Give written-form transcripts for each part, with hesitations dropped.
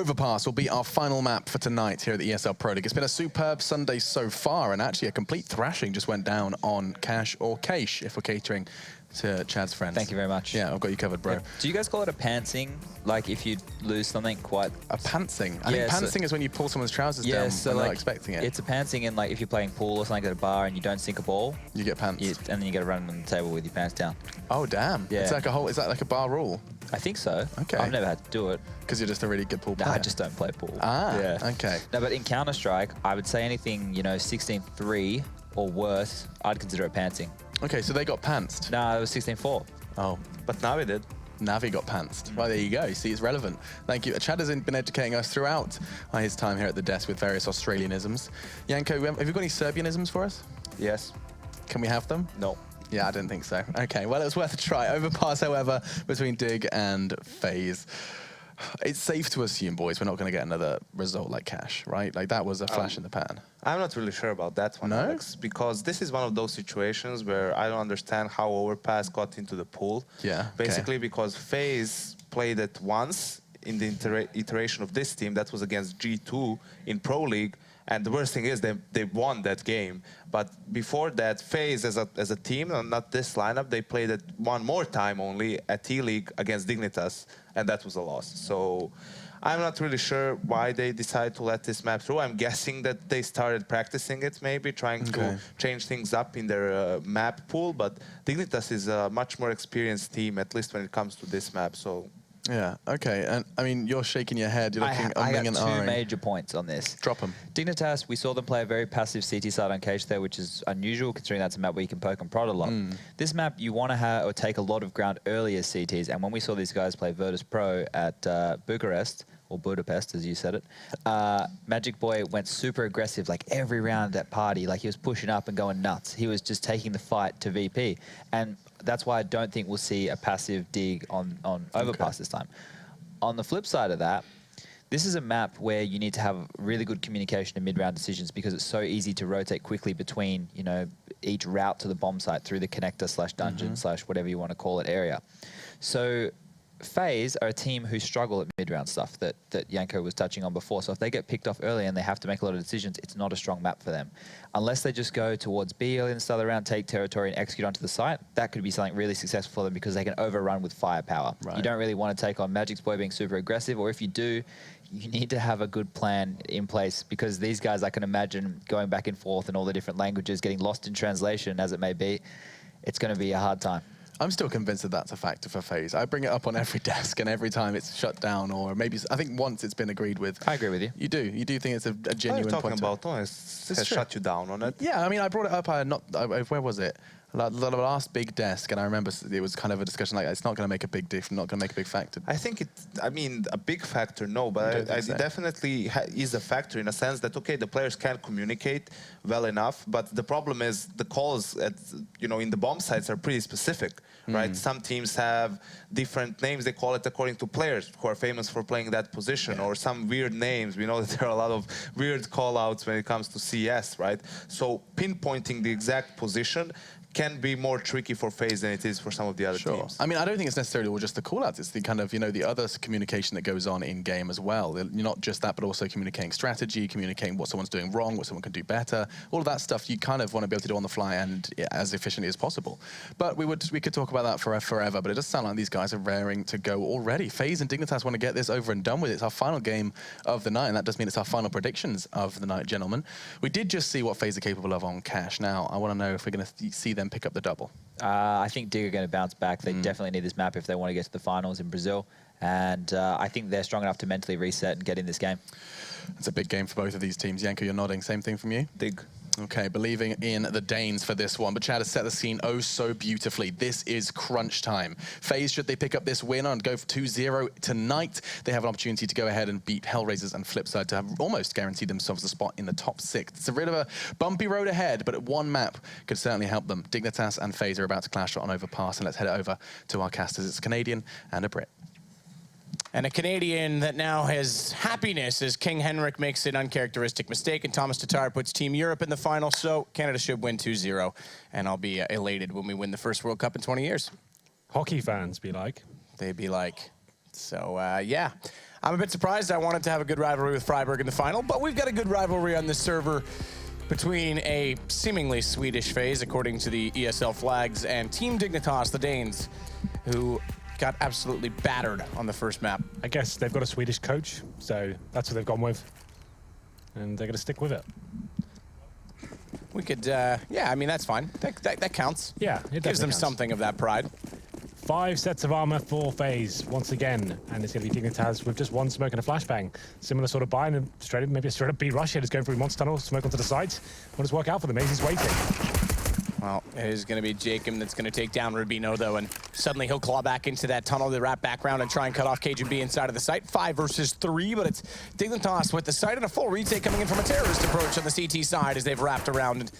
Overpass will be our final map for tonight here at the ESL Pro League. It's been a superb Sunday so far, and actually a complete thrashing just went down on Cash or Cache, if we're catering to Chad's friends. Thank you very much. Yeah, I've got you covered, bro. Yeah. Do you guys call it a pantsing? Like if you lose something quite... A pantsing? I think pantsing is when you pull someone's trousers down when they're not expecting it. It's a pantsing in like if you're playing pool or something at a bar and you don't sink a ball. You get pants. And then you get to run on the table with your pants down. Oh, damn. Yeah. It's like a whole, is that like a bar rule? I think so. Okay. I've never had to do it. Because you're just a really good pool player? No, I just don't play pool. Ah, yeah. Okay. No, but in Counter-Strike, I would say anything, you know, 16-3 or worse, I'd consider it pantsing. Okay, so they got pantsed? No, it was 16-4. Oh. But Navi did. Navi got pantsed. Well, there you go. See, it's relevant. Thank you. Chad has been educating us throughout his time here at the desk with various Australianisms. Yanko, have you got any Serbianisms for us? Yes. Can we have them? No. Yeah, I didn't think so. Okay, well, it was worth a try. Overpass, however, between Dig and FaZe. It's safe to assume, boys, we're not going to get another result like Cash, right? Like, that was a flash in the pan. I'm not really sure about that one, No? Alex, because this is one of those situations where I don't understand how Overpass got into the pool. Yeah, Basically because FaZe played it once in the iteration of this team. That was against G2 in Pro League. And the worst thing is they won that game. But before that, FaZe as a team, and not this lineup, they played it one more time only at E-League against Dignitas, and that was a loss. So I'm not really sure why they decided to let this map through. I'm guessing that they started practicing it, maybe trying to change things up in their map pool. But Dignitas is a much more experienced team, at least when it comes to this map. So. Yeah, okay. And I mean, you're shaking your head. You're looking I got two major points on this. Drop them. Dignitas, we saw them play a very passive CT side on Cage there, which is unusual considering that's a map where you can poke and prod a lot. This map, you want to have or take a lot of ground early as CTs. And when we saw these guys play Virtus Pro at Bucharest, or Budapest, as you said it, Magic Boy went super aggressive, like every round at party. Like he was pushing up and going nuts. He was just taking the fight to VP. And that's why I don't think we'll see a passive dig on Overpass this time. On the flip side of that, this is a map where you need to have really good communication and mid-round decisions because it's so easy to rotate quickly between, you know, each route to the bomb site through the connector slash dungeon slash whatever you want to call it area. So FaZe are a team who struggle at mid-round stuff that Yanko was touching on before. So if they get picked off early and they have to make a lot of decisions, it's not a strong map for them. Unless they just go towards B early in the start of the round, take territory and execute onto the site, that could be something really successful for them because they can overrun with firepower. Right. You don't really want to take on Magic's Boy being super aggressive, or if you do, you need to have a good plan in place because these guys, I can imagine going back and forth in all the different languages, getting lost in translation as it may be, it's going to be a hard time. I'm still convinced that that's a factor for FaZe. I bring it up on every desk, and every time it's shut down, or maybe I think once it's been agreed with. I agree with you. You do think it's a genuine point. What are you talking about? No, has shut you down on it. Yeah, I mean, I brought it up. Where was it? The last big desk, and I remember it was kind of a discussion like it's not going to make a big difference, not going to make a big factor. I think I mean, a big factor, no, but it definitely is a factor in a sense that, okay, the players can't communicate well enough, but the problem is the calls in the bomb sites are pretty specific, right? Some teams have different names, they call it according to players who are famous for playing that position, or some weird names. We know that there are a lot of weird call-outs when it comes to CS, right? So pinpointing the exact position can be more tricky for FaZe than it is for some of the other teams. I mean, I don't think it's necessarily all just the call-outs. It's the kind of, the other communication that goes on in-game as well. Not just that, but also communicating strategy, communicating what someone's doing wrong, what someone can do better. All of that stuff you kind of want to be able to do on the fly and as efficiently as possible. But we could talk about that forever, but it does sound like these guys are raring to go already. FaZe and Dignitas want to get this over and done with. It's our final game of the night, and that does mean it's our final predictions of the night, gentlemen. We did just see what FaZe are capable of on Cash. Now, I want to know if we're going to see them pick up the double. I think Dig are going to bounce back. They definitely need this map if they want to get to the finals in Brazil. And I think they're strong enough to mentally reset and get in this game. It's a big game for both of these teams. Yanko, you're nodding. Same thing from you? Dig. Okay, believing in the Danes for this one. But Chad has set the scene oh so beautifully. This is crunch time. FaZe, should they pick up this win and go for 2-0 tonight, they have an opportunity to go ahead and beat Hellraisers and Flipside to have almost guaranteed themselves a spot in the top 6. It's a bit of a bumpy road ahead, but one map could certainly help them. Dignitas and FaZe are about to clash on Overpass, and let's head it over to our casters. It's a Canadian and a Brit. And a Canadian that now has happiness as King Henrik makes an uncharacteristic mistake and Thomas Tatar puts Team Europe in the final. So Canada should win 2-0. And I'll be elated when we win the first World Cup in 20 years. Hockey fans be like? They'd be like, So, yeah. I'm a bit surprised. I wanted to have a good rivalry with Freiburg in the final, but we've got a good rivalry on this server between a seemingly Swedish FaZe, according to the ESL flags, and Team Dignitas, the Danes, who got absolutely battered on the first map. I guess they've got a Swedish coach, so that's what they've gone with. And they're going to stick with it. We could, yeah, I mean, that's fine. That counts. Yeah, it gives them counts. something of that pride. 5 sets of armor for FaZe once again, and it's going to be Dignitas with just one smoke and a flashbang. Similar sort of buy and maybe a straight up B rush here, just going through monster tunnel, smoke onto the side. What does work out for them? He's waiting. Well, it is going to be Jacob that's going to take down Rubino, though, and suddenly he'll claw back into that tunnel, the wrap back round, and try and cut off Cajun B inside of the site. 5 versus 3, but it's Dignitas with the site and a full retake coming in from a terrorist approach on the CT side as they've wrapped around. And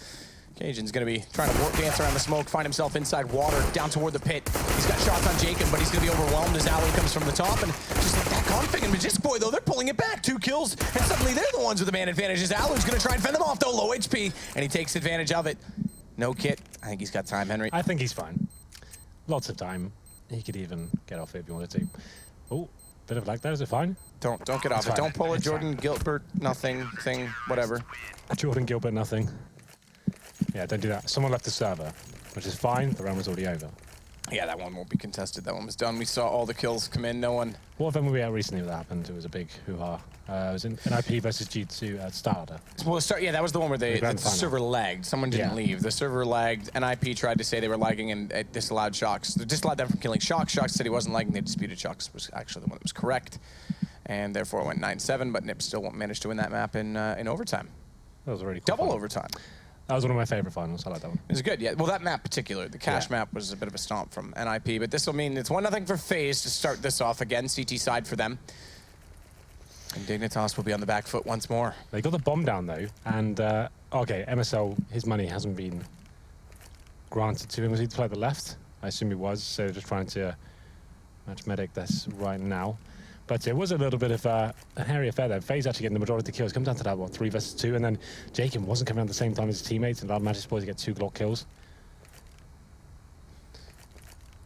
Cajun's going to be trying to dance around the smoke, find himself inside water, down toward the pit. He's got shots on Jacob, but he's going to be overwhelmed as Alu comes from the top. And just like that config and Magisk Boy, though, they're pulling it back. 2 kills, and suddenly they're the ones with the man advantage as Alu's going to try and fend them off, though, low HP, and he takes advantage of it. No kit. I think he's got time, Henry. I think he's fine. Lots of time. He could even get off it if you wanted to. Oh, bit of lag there. Is it fine? Don't get off it. Don't pull a Jordan Gilbert nothing thing, whatever. Jordan Gilbert nothing. Yeah, don't do that. Someone left the server, which is fine. The round was already over. Yeah, that one won't be contested. That one was done. We saw all the kills come in. No one. What event were we at recently that happened? It was a big hoo-ha. It was an IP versus G2 at Starter. Well, yeah, that was the one where the server lagged. Someone didn't leave. The server lagged. NIP tried to say they were lagging and it disallowed Shocks. They disallowed them from killing Shocks. Shocks said he wasn't lagging. They disputed Shocks was actually the one that was correct. And therefore it went 9-7, but Nip still managed to win that map in overtime. That was a really cool Double final. overtime. That was one of my favorite finals. I like that one. It was good, yeah. Well, that map particular, the cash map was a bit of a stomp from NIP, but this will mean it's 1-0 for FaZe to start this off again. CT side for them. And Dignitas will be on the back foot once more. They got the bomb down though, and okay, MSL, his money hasn't been granted to him. Was he to play the left? I assume he was, so just trying to match medic this right now. But it was a little bit of a hairy affair there. FaZe actually getting the majority of the kills. Comes down to that, what, 3 versus 2, and then Jacob wasn't coming out at the same time as his teammates, and allowed Magisk Boy to get 2 Glock kills.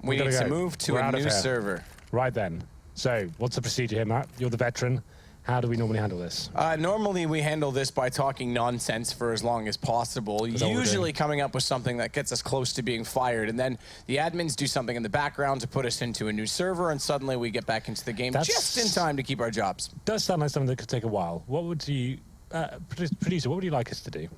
We need to move to a new server. Right then. So, what's the procedure here, Matt? You're the veteran. How do we normally handle this? Normally, we handle this by talking nonsense for as long as possible, usually coming up with something that gets us close to being fired, and then the admins do something in the background to put us into a new server, and suddenly we get back into the game just in time to keep our jobs. Does sound like something that could take a while. What would you, producer, what would you like us to do?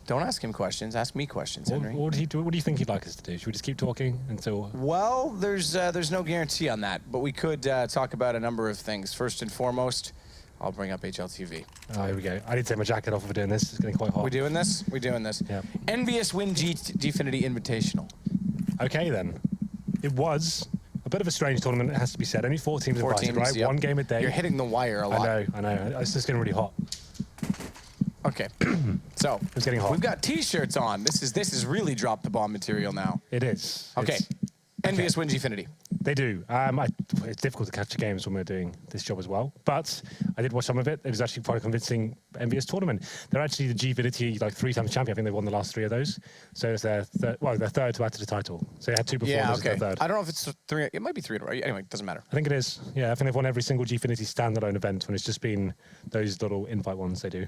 Don't ask him questions. Ask me questions, Henry. What do you think he'd like us to do? Should we just keep talking until... Well, there's no guarantee on that, but we could talk about a number of things. First and foremost, I'll bring up HLTV. Oh, here we go. I need to take my jacket off for doing this. It's getting quite hot. We doing this? We doing this. Yeah. Envious win Gfinity Invitational. Okay, then. It was a bit of a strange tournament, it has to be said. Only 4 teams invited, right? Yep. 1 game a day. You're hitting the wire a lot. I know. It's just getting really hot. Okay, so it's getting hot. We've got T-shirts on. This is really drop the bomb material now. It is. Okay, Envious win Gfinity. They do. It's difficult to catch the games when we're doing this job as well. But I did watch some of it. It was actually quite a convincing Envious tournament. They're actually the Gfinity like 3-time champion. I think they won the last 3 of those. So it's their third to add to the title. So they had 2 before. Yeah, okay. Third. I don't know if it's 3. It might be 3 in a row. Anyway, it doesn't matter. I think it is. Yeah, I think they've won every single Gfinity standalone event when it's just been those little invite ones they do.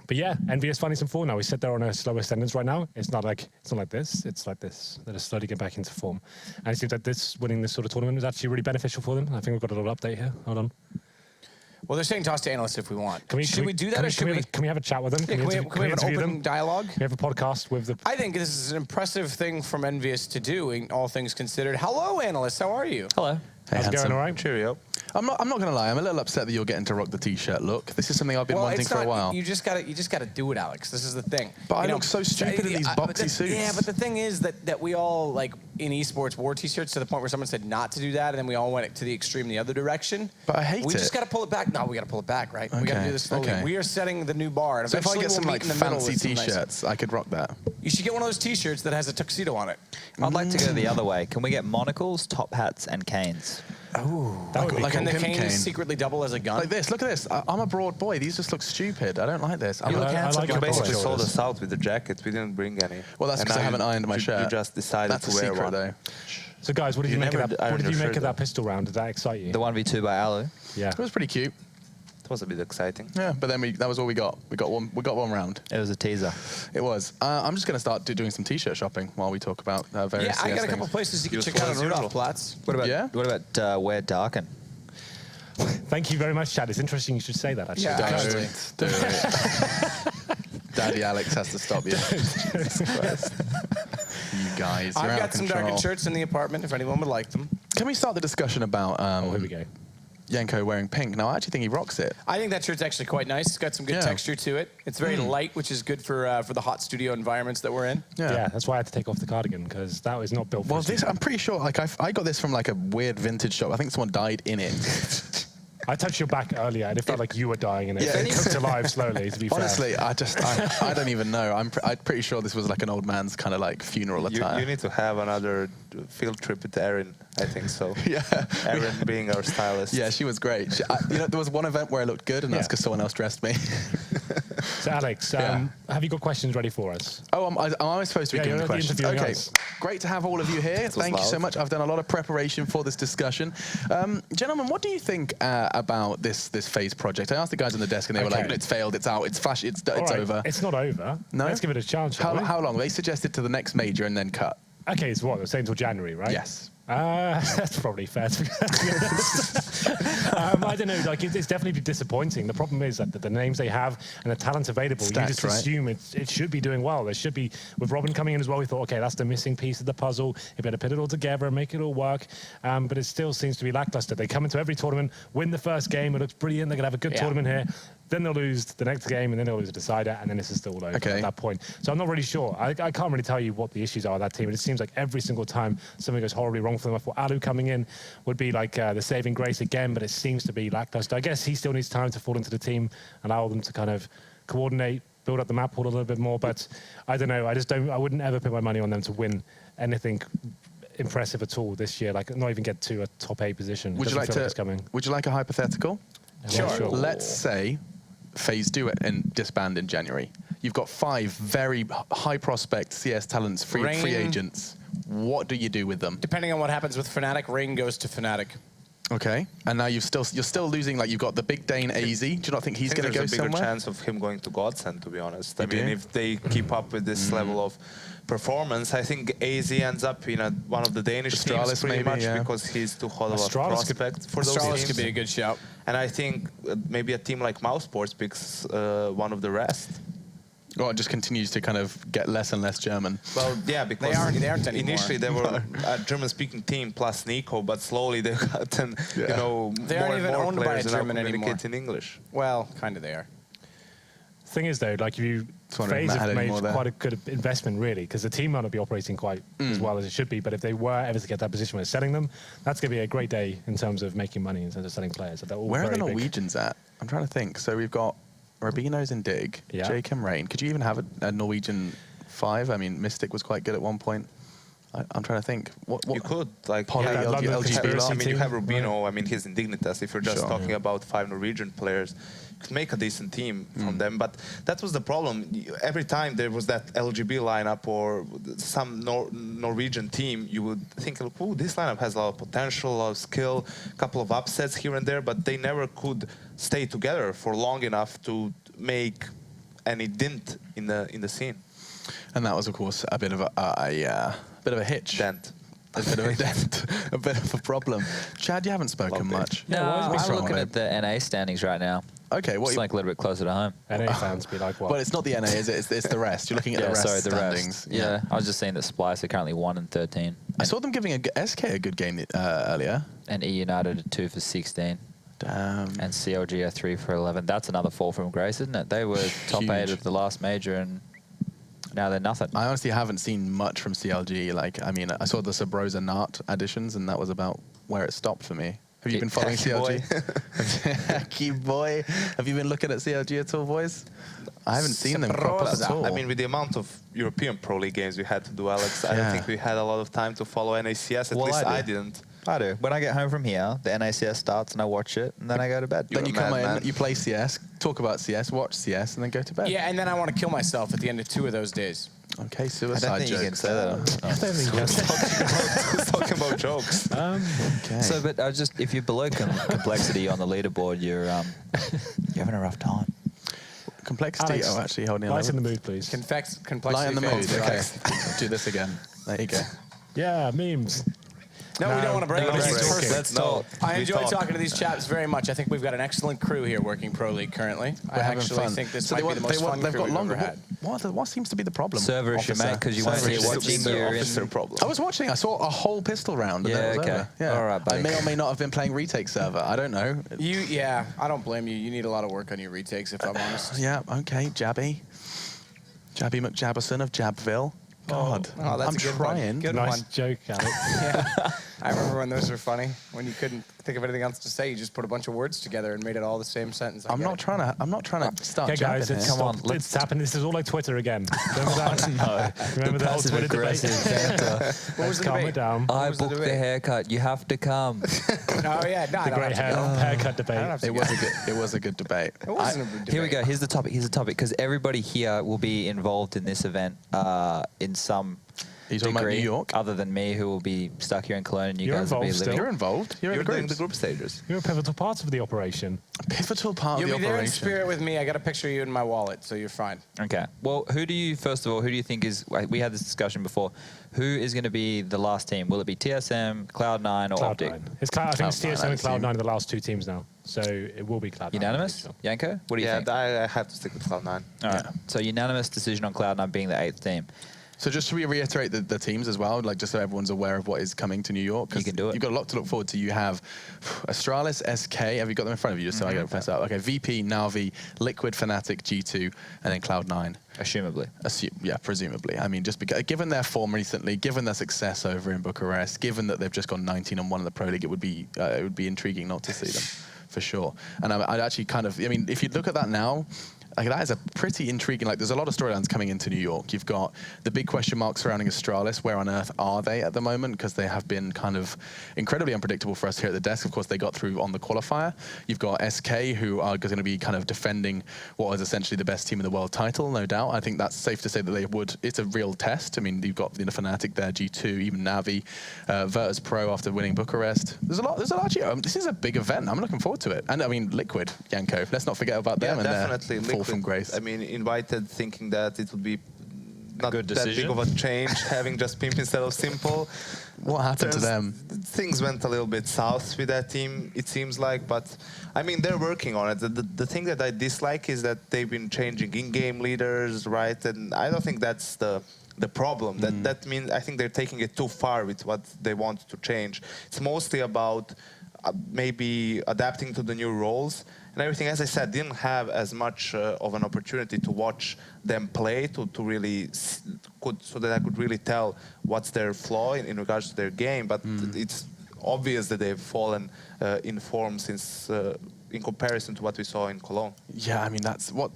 But yeah, Envious finding some form now. We sit there on a slow ascendance right now. It's not like this. It's like this. They're just slowly getting back into form. And it seems like winning this sort of tournament is actually really beneficial for them. I think we've got a little update here. Hold on. Well, they're saying toss to analysts if we want. Should we do that, or should we? Can we have a chat with them? Can we have an open dialogue? Can we have a podcast with the... I think this is an impressive thing from Envious to do, all things considered. Hello, analysts. How are you? Hello. Hey, how's it going? All right? Cheerio. I'm not going to lie. I'm a little upset that you're getting to rock the T-shirt look. This is something I've been wanting for a while. You just gotta do it, Alex. This is the thing. But I look so stupid in these boxy suits. Yeah, but the thing is that we all, like, in esports wore T-shirts to the point where someone said not to do that, and then we all went to the extreme the other direction. But I hate it. We just gotta pull it back. No, we gotta pull it back, right? Okay, We gotta do this slowly. okay. We are setting the new bar. And So if I get some we'll like meet in the middle fancy with some T-shirts, I could rock that. You should get one of those T-shirts that has a tuxedo on it. I'd like to go the other way. Can we get monocles, top hats, and canes? Oh, That would be like cool. the Pimp cane cane. secretly double as a gun. Like this. Look at this. I'm a broad boy. These just look stupid. I don't like this. I'm You looking look- at I like You your basically shoulders. sold us out with the jackets. We didn't bring any. Well, that's And because I now haven't ironed my shirt. You just decided That's to a wear secret, one. though. So guys, what did you make of never that? iron What did your you make shirt of that though. pistol round? Did that excite you? The 1v2 by Alu. Yeah. It was pretty cute. It was a bit exciting. Yeah, but then that was all we got. We got one round. It was a teaser. It was. I'm just going to start doing some t-shirt shopping while we talk about various Yeah, I CS got a couple things. places you can check Useful out as on Rudolph usual. Platz. What about Yeah? Wear Darken? Thank you very much, Chad. It's interesting you should say that, actually. Yeah. Don't do it. Daddy Alex has to stop you. Jesus Christ. You guys, you're I've out got of some control. darkened shirts in the apartment if anyone would like them. Can we start the discussion about Oh, here we go. Yanko wearing pink? Now, I actually think he rocks it. I think that shirt's actually quite nice. It's got some good Yeah. texture to it. It's very light, which is good for the hot studio environments that we're in. Yeah, that's why I had to take off the cardigan, because that was not built for Well, us. this I'm pretty sure. Like I got this from like a weird vintage shop. I think someone died in it. I touched your back earlier, and it felt like you were dying in it. Yeah. It cooked alive slowly, to be fair. Honestly, I don't even know. I'm pretty sure this was like an old man's kind of like funeral attire. You need to have another field trip with Erin. I think so. Yeah. Erin being our stylist. Yeah, she was great. There was one event where I looked good, and that's Yeah. because someone else dressed me. So, Alex, Yeah. have you got questions ready for us? Oh, am I supposed to be Yeah, giving you're the not questions? interviewing Okay, us. great to have all of you here. was Thank you so loud. much. I've done a lot of preparation for this discussion. Gentlemen, what do you think about this FaZe project? I asked the guys on the desk, and they were Okay. like, "It's failed. It's out. It's flash. It's All right, over." It's not over. No? Let's give it a chance. shall we? How long? They suggested to the next major and then cut. Okay, it's what? They're saying until January, right? Yes. That's probably fair to be honest. I don't know, like it's definitely disappointing. The problem is that the names they have and the talent available, Stacked, you just right? assume it should be doing well. There should be, with Robin coming in as well, we thought, okay, that's the missing piece of the puzzle. You better put it all together and make it all work. But it still seems to be lackluster. They come into every tournament, win the first game, it looks brilliant, they're going to have a good Yeah. tournament here. Then they'll lose the next game, and then they'll lose a decider, and then this is still over Okay. at that point. So I'm not really sure. I can't really tell you what the issues are with that team. It seems like every single time something goes horribly wrong for them. I thought Alu coming in would be like the saving grace again, but it seems to be lackluster. I guess he still needs time to fall into the team, allow them to kind of coordinate, build up the map pool a little bit more. But I don't know. I wouldn't ever put my money on them to win anything impressive at all this year. Like not even get to a top 8 position. It Would you doesn't like feel to? it's coming. Would you like a hypothetical? Yeah, Sure. Let's say FaZe do it and disband in January. You've got 5 very high prospect CS talents, free Rain. agents. What do you do with them? Depending on what happens with Fnatic, Rain goes to Fnatic. Okay, and now you're still losing. Like you've got the big Dane AZ. Do you not think he's I think going to go there's a bigger somewhere? chance of him going to Godsend, to be honest. I You mean, do? if they keep up with this level of performance, I think AZ ends up in one of the Danish Astralis teams pretty maybe, much yeah. because he's too hot of a Astralis could- prospect for those Astralis teams. could be a good shout. And I think maybe a team like Mouse Sports picks one of the rest. Or it just continues to kind of get less and less German. Well, yeah, because They aren't anymore. initially they were a German-speaking team plus Nico, but slowly they've gotten, Yeah. you know, They more aren't and even more owned by a players and now German anymore. communicate in English. Well, kind of they are. Thing is, though, like if you Just wondering if FaZe Matt had have any made more there. quite a good investment, really, because the team might not be operating quite as well as it should be. But if they were ever to get that position where they're selling them, that's going to be a great day in terms of making money, in terms of selling players. So they're all Where are the very big. Norwegians at? I'm trying to think. So we've got Rabino's in Dig, Yeah. Jake and Rain. Could you even have a Norwegian 5? I mean, Mystic was quite good at one point. I'm trying to think. What You could, like, Poly, that London LGB conspiracy I mean, you have team, Rubino. I mean, he's in Dignitas. If you're just Sure. talking about 5 Norwegian players, you could make a decent team from them. But that was the problem. Every time there was that LGB lineup or some Norwegian team, you would think, oh, this lineup has a lot of potential, a lot of skill, a couple of upsets here and there, but they never could stay together for long enough to make any dent in the scene. And that was, of course, a bit of a hitch. Dent. A bit of a dent. A bit of a problem. Chad, you haven't spoken Lovely. much. No, What's I'm wrong looking with at the NA standings right now. Okay, what It's you, like a little bit closer to home. NA fans be like, what? well, it's not the NA, is it? It's the rest. You're looking at the rest sorry, the standings. rest. Yeah, I was just saying that Splice are currently 1 and 13. I saw them giving SK a good game earlier. And E United are 2 for 16. Damn. And CLG are 3 for 11. That's another fall from grace, isn't it? They were top Huge. 8 at the last major, and now they're nothing. I honestly haven't seen much from CLG. Like, I mean, I saw the Sabrosa Nart additions, and that was about where it stopped for me. Have you been following Hacky boy. CLG? Hacky boy. Have you been looking at CLG at all, boys? I haven't seen them crop up at all. I mean, with the amount of European Pro League games we had to do, Alex, I don't Yeah. think we had a lot of time to follow NACS. At Well, least I I do. didn't. I do. When I get home from here, the NACS starts and I watch it, and then I go to bed. then you You're a come in, madman. you play CS, talk about CS, watch CS, and then go to bed. Yeah, and then I want to kill myself at the end of 2 of those days. Okay, I suicide don't think you can jokes. say that. I don't think that's- Who's talking about jokes? Okay. So, but if you're below complexity on the leaderboard, you're having a rough time. Complexity. Alex, Oh, actually holding a light in little. the mood, please. Complexity Light in the mood. fails, Okay. right? Do this again. There you go. Yeah, memes. No, we don't want to break no, this. let's It's talk. personal. Let's talk. I We enjoy talk. talking to these chaps very much. I think we've got an excellent crew here working Pro League currently. I Having actually fun. think this So might be the most fun they've crew got we've longer. ever had. What seems to be the problem? Server issue, Officer? mate, because you weren't Server here issue. watching. You're in. Officer problem. I was watching. I saw a whole pistol round. And Yeah, then it was okay. over. Yeah. All right, buddy. I may or may not have been playing retake server. I don't know. Yeah, I don't blame you. You need a lot of work on your retakes, if I'm honest. Yeah. Okay. Jabby McJabberson of Jabville. God, Oh, that's I'm a good one. trying. Good Nice one. joke, Alex. Yeah. I remember when those were funny. When you couldn't think of anything else to say, you just put a bunch of words together and made it all the same sentence. I'm not trying to start Okay, guys, jabbing it's, here. Come on, stop. let's- It's happened. This is all like Twitter again. Remember that? Remember The that old Twitter debate? passive-aggressive banter. What was the Calm debate? it down. I was the booked the debate? haircut. You have to come. Oh yeah, no, I The don't great have to go. haircut debate. I don't have to It go. was a good debate. It wasn't a debate. Here we go. Here's the topic. Because everybody here will be involved in this event in some Are you talking about degree, New York? other than me, who will be stuck here in Cologne, and you You're guys will be involved living. still. You're involved. You're in You're the doing groups. the group stages. You're a pivotal part of the operation. Pivotal part You'll of be the there in operation. spirit with me. I got a picture of you in my wallet, so you're fine. Okay. Well, who do you think is? We had this discussion before. Who is going to be the last team? Will it be TSM, Cloud9, or Optic? Cloud9. I think it's Cloud9, TSM and I assume. Cloud9 are the last two teams now. So it will be Cloud9. Unanimous? Yanko? What do you Yeah, think? I have to stick with Cloud9. All right. Yeah. So unanimous decision on Cloud9 being the 8th team. So just to reiterate the teams as well, like just so everyone's aware of what is coming to New York. 'cause You can do it. You've got a lot to look forward to. You have Astralis, SK. Have you got them in front of you? Just so I get press up. Okay, VP, Navi, Liquid, Fnatic, G2, and then Cloud9. Assumably. Yeah, presumably. I mean, just because, given their form recently, given their success over in Bucharest, given that they've just gone 19-1 in the Pro League, it would be intriguing not to see them, for sure. And I'd actually if you look at that now, like, that is a pretty intriguing. Like, there's a lot of storylines coming into New York. You've got the big question mark surrounding Astralis. Where on earth are they at the moment? Because they have been kind of incredibly unpredictable for us here at the desk. Of course, they got through on the qualifier. You've got SK, who are going to be kind of defending what is essentially the best team in the world title, no doubt. I think that's safe to say that they would. It's a real test. I mean, you've got the Fnatic there, G2, even Navi, Virtus Pro after winning Bucharest. There's a lot. Actually, this is a big event. I'm looking forward to it. And I mean, Liquid, Yanko. Let's not forget about them and definitely. their fall from grace. I mean, invited thinking that it would be not good that big decision. of a change, having just Pimp instead of Simple. What happened to them? Things went a little bit south with that team, it seems like, but I mean, they're working on it. The thing that I dislike is that they've been changing in-game leaders, right? And I don't think that's the problem. That means I think they're taking it too far with what they want to change. It's mostly about maybe adapting to the new roles and everything. As I said, didn't have as much of an opportunity to watch them play to really so that I could really tell what's their flaw in regards to their game. But it's obvious that they've fallen in form since in comparison to what we saw in Cologne. Yeah, I mean,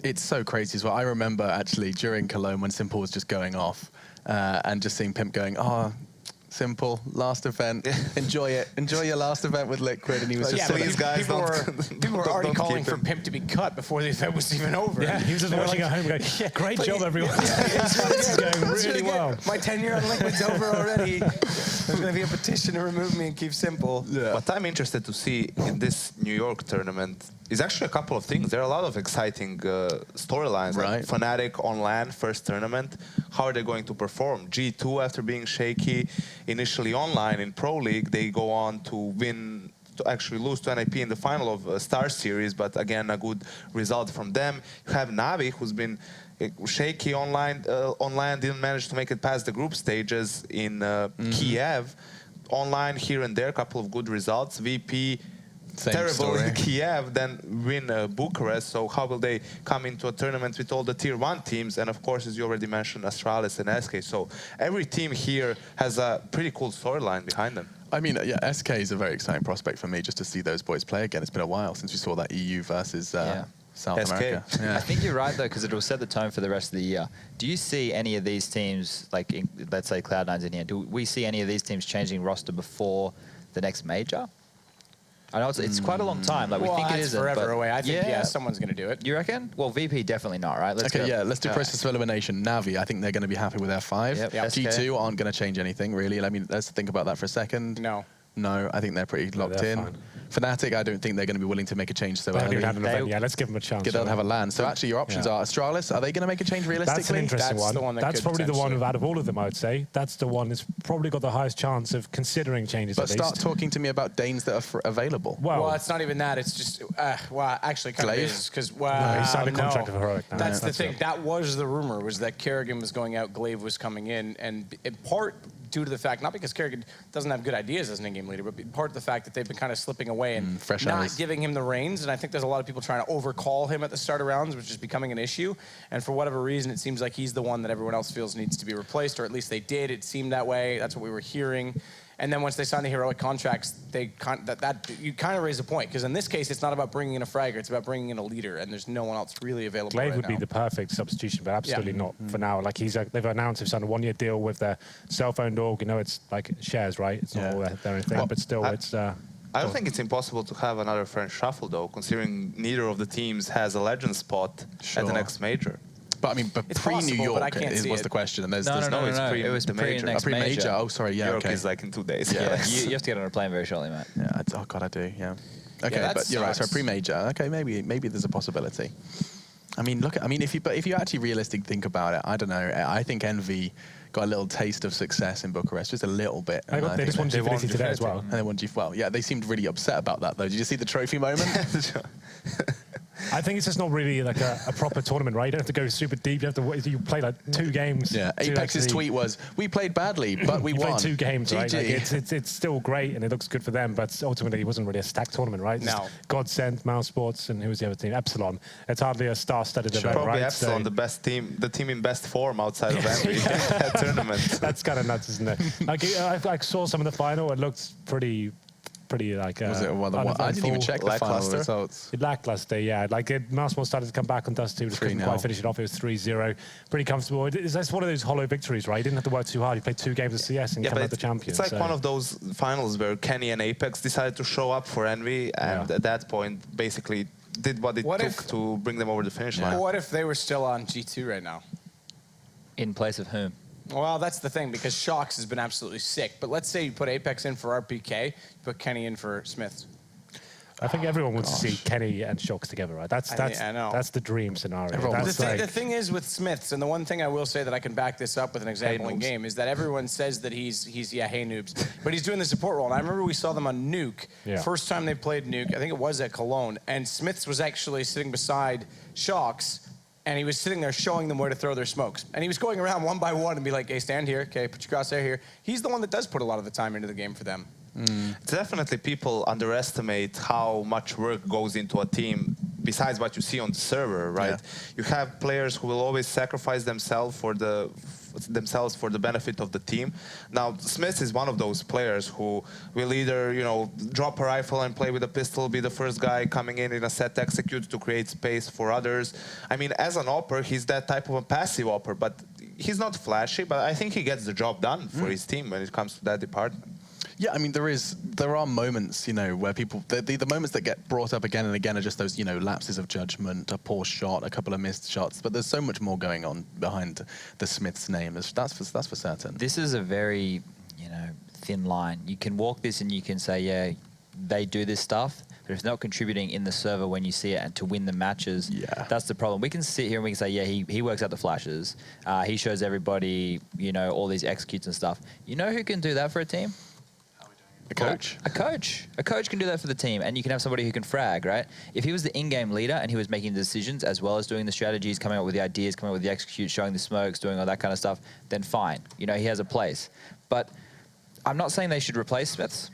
it's so crazy as well. I remember actually during Cologne when Simple was just going off and just seeing Pimp going, Simple, last event, enjoy it. Enjoy your last event with Liquid. And he was just but these guys people were already don't calling keep for him. Pimp to be cut before the event was even over. Yeah, he was just watching at home going, great job, everyone. This is going really well. My tenure on Liquid's over already. There's going to be a petition to remove me and keep Simple. Yeah. What I'm interested to see in this New York tournament is actually a couple of things. There are a lot of exciting storylines. Right. Like Fnatic on LAN, first tournament. How are they going to perform? G2, after being shaky initially online in Pro League, they go on to win, to actually lose to NIP in the final of Star Series, but again, a good result from them. You have Navi, who's been shaky online, didn't manage to make it past the group stages in Kiev. Online here and there, a couple of good results. VP, Same terrible story. in Kiev, then win Bucharest. So how will they come into a tournament with all the tier 1 teams? And of course, as you already mentioned, Astralis and SK. So every team here has a pretty cool storyline behind them. I mean, yeah, SK is a very exciting prospect for me just to see those boys play again. It's been a while since we saw that EU versus South SK. America. Yeah. I think you're right, though, because it will set the tone for the rest of the year. Do you see any of these teams, like let's say Cloud9's in here, do we see any of these teams changing roster before the next major? I know it's quite a long time. Like we Well, think it that's isn't, forever but away. I think, yeah, someone's going to do it. You reckon? Well, VP definitely not, right? Let's Okay, go. yeah, let's do process of elimination. Navi, I think they're going to be happy with F5. Yep. G2 aren't going to change anything, really. I mean, let's think about that for a second. No, I think they're pretty locked in. Fine. Fnatic, I don't think they're going to be willing to make a change so They haven't early. even had an event yet. Let's give them a chance. They'll have a LAN. So actually, your options are Astralis. Are they going to make a change realistically? That's an interesting That's one. the one that That's could probably the one potentially- out of all of them, I would say. That's the one that's probably got the highest chance of considering changes. But at start least. talking to me about Danes that are available. Well, it's not even that. It's just, well, actually kind of Glaive? is. Because, No, he signed a contract with Heroic now. That's the That's thing. it. That was the rumor, was that Kerrigan was going out, Glaive was coming in. And in part due to the fact, not because Kerrigan doesn't have good ideas as an in-game leader, but in part the fact that they've been kind of slipping away and fresh not eyes. giving him the reins. And I think there's a lot of people trying to overcall him at the start of rounds, which is becoming an issue. And for whatever reason, it seems like he's the one that everyone else feels needs to be replaced, or at least they did. It seemed that way. That's what we were hearing. And then once they signed the Heroic contracts, they you kind of raise a point. Because in this case, it's not about bringing in a fragger. It's about bringing in a leader. And there's no one else really available Glaive right would now. be the perfect substitution, but absolutely not for now. Like they've announced they've signed a 1-year deal with their cell-phone org. You know, it's like shares, right? It's not all their own thing, but still, it's. I don't think it's impossible to have another French shuffle, though, considering neither of the teams has a legend spot at the next major. But I mean, but It's pre-New possible, but I York can't see was it. the question. And there's No, there's no. pre- It was the major. pre-next pre-major. major. Oh, sorry. Yeah, York okay. is like in 2 days. Yeah. You have to get on a plane very shortly, mate. Yeah, oh god, I do. Yeah. Okay, that but you're right. So sucks. pre-major. Okay, maybe there's a possibility. I mean, if you actually realistically think about it, I don't know. I think Envy got a little taste of success in Bucharest, just a little bit. They I think just won they won G today as well. And they won G. Well, yeah, they seemed really upset about that, though. Did you see the trophy moment? I think it's just not really like a proper tournament, right? You don't have to go super deep. You play like 2 games. Yeah. to Apex's actually- tweet was, "We played badly, but we You won." played 2 games, right? Like GG. it's still great and it looks good for them, but ultimately it wasn't really a stacked tournament, right? No. God sent Mouse Sports, and who was the other team? Epsilon. It's hardly a star-studded event, Probably right? Epsilon, the best team, the team in best form outside of Envy tournament. That's kind of nuts, isn't it? Like I saw some of the final. It looked pretty like. Was it? Well, I didn't even check the final lackluster. results. Lackluster, yeah. Like Mouse Sports started to come back on Dust 2, just couldn't 3-0. quite finish it off. It was 3-0. Pretty comfortable. It's one of those hollow victories, right? You didn't have to work too hard. You played 2 games of CS and come out the champion. It's like so. one of those finals where Kenny and Apex decided to show up for Envy, and at that point, basically did what it took to bring them over the finish line. What if they were still on G2 right now? In place of whom? Well, that's the thing, because Shox has been absolutely sick. But let's say you put Apex in for RPK, you put Kenny in for Smiths. I think everyone wants to see Kenny and Shox together, right? I know. That's the dream scenario. Everyone That's The thing is with Smiths, and the one thing I will say that I can back this up with an example in game, is that everyone says that he's hey noobs, but he's doing the support role. And I remember we saw them on Nuke, first time they played Nuke, I think it was at Cologne, and Smiths was actually sitting beside Shox, and he was sitting there showing them where to throw their smokes. And he was going around one by one and be like, hey, stand here, okay, put your crosshair here. He's the one that does put a lot of the time into the game for them. Definitely people underestimate how much work goes into a team besides what you see on the server, right? Yeah. You have players who will always sacrifice themselves for the benefit of the team. Now, Smith is one of those players who will either, drop a rifle and play with a pistol, be the first guy coming in a set, execute to create space for others. I mean, as an opper, he's that type of a passive opper, but he's not flashy, but I think he gets the job done for his team when it comes to that department. Yeah, I mean, there are moments, where people, the moments that get brought up again and again are just those, lapses of judgment, a poor shot, a couple of missed shots. But there's so much more going on behind the Smiths name. That's for certain. This is a very, thin line. You can walk this and you can say, yeah, they do this stuff, but if it's not contributing in the server when you see it and to win the matches, that's the problem. We can sit here and we can say, yeah, he works out the flashes. He shows everybody, all these executes and stuff. You know who can do that for a team? A coach? A coach. A coach can do that for the team, and you can have somebody who can frag, right? If he was the in-game leader and he was making the decisions as well as doing the strategies, coming up with the ideas, coming up with the execute, showing the smokes, doing all that kind of stuff, then fine. He has a place. But I'm not saying they should replace Smiths.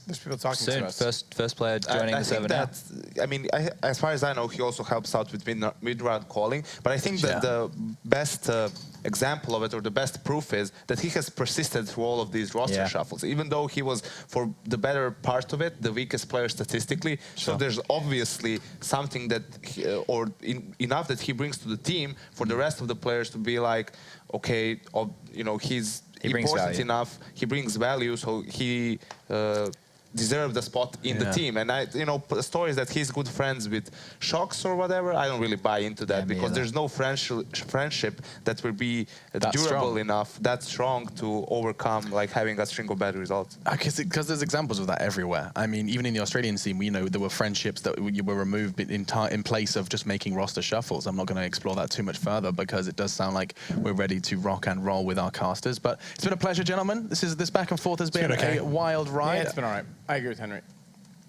There's people talking Soon, to us. first player joining the server now. As far as I know, he also helps out with mid-round calling. But I think that the best example of it, or the best proof, is that he has persisted through all of these roster shuffles, even though he was, for the better part of it, the weakest player statistically. So there's obviously something that, enough that he brings to the team for the rest of the players to be like, okay, brings important value. enough. He brings value, so he deserved a spot in the team. And stories that he's good friends with Shocks or whatever, I don't really buy into that because there's no friendship that will be durable enough, that strong to overcome like having a string of bad results. Because there's examples of that everywhere. I mean, even in the Australian scene, we know there were friendships that were removed in place of just making roster shuffles. I'm not going to explore that too much further because it does sound like we're ready to rock and roll with our casters. But it's been a pleasure, gentlemen. This back and forth has been a wild ride. Yeah, it's been all right. I agree with Henry.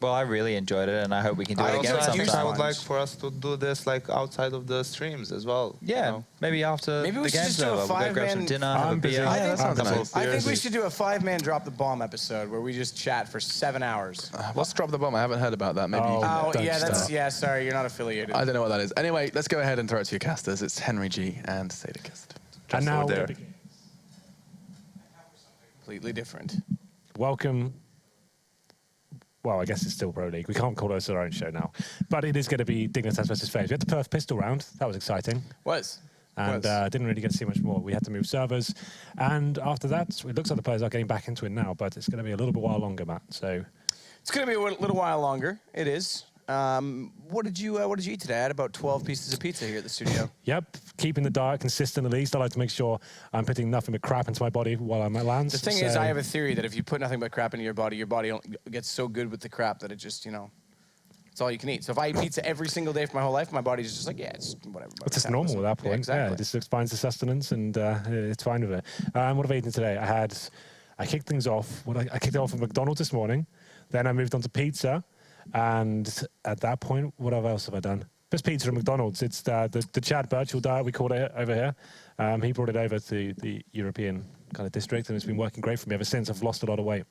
Well, I really enjoyed it, and I hope we can do it again sometime. I would like for us to do this like outside of the streams as well. Yeah, maybe after the game's over, we'll go grab some dinner, have a beer. Yeah, that sounds nice. I think we should do a 5-man drop the bomb episode where we just chat for 7 hours. What's drop the bomb? I haven't heard about that. Maybe. Sorry, you're not affiliated. I don't know what that is. Anyway, let's go ahead and throw it to your casters. It's Henry G and Sadicist. And now, there. Completely different. Welcome. Well, I guess it's still Pro League. We can't call this our own show now. But it is going to be Dignitas versus FaZe. We had the Perth pistol round. That was exciting. And didn't really get to see much more. We had to move servers. And after that, it looks like the players are getting back into it now, but it's going to be a little bit while longer, Matt. So it's going to be a little while longer. It is. What did you eat today? I had about 12 pieces of pizza here at the studio. Yep, keeping the diet consistent at least. I like to make sure I'm putting nothing but crap into my body while I'm at lands. The thing is, I have a theory that if you put nothing but crap into your body gets so good with the crap that it just, it's all you can eat. So if I eat pizza every single day for my whole life, my body's just like, yeah, it's whatever. It's just normal at that point. Yeah, exactly. Yeah, it just finds the sustenance and it's fine with it. What have I eaten today? I kicked things off. I kicked it off at McDonald's this morning. Then I moved on to pizza. And at that point, what else have I done? Just pizza at McDonald's. It's the Chad Birchall diet, we call it over here. He brought it over to the European kind of district, and it's been working great for me ever since. I've lost a lot of weight.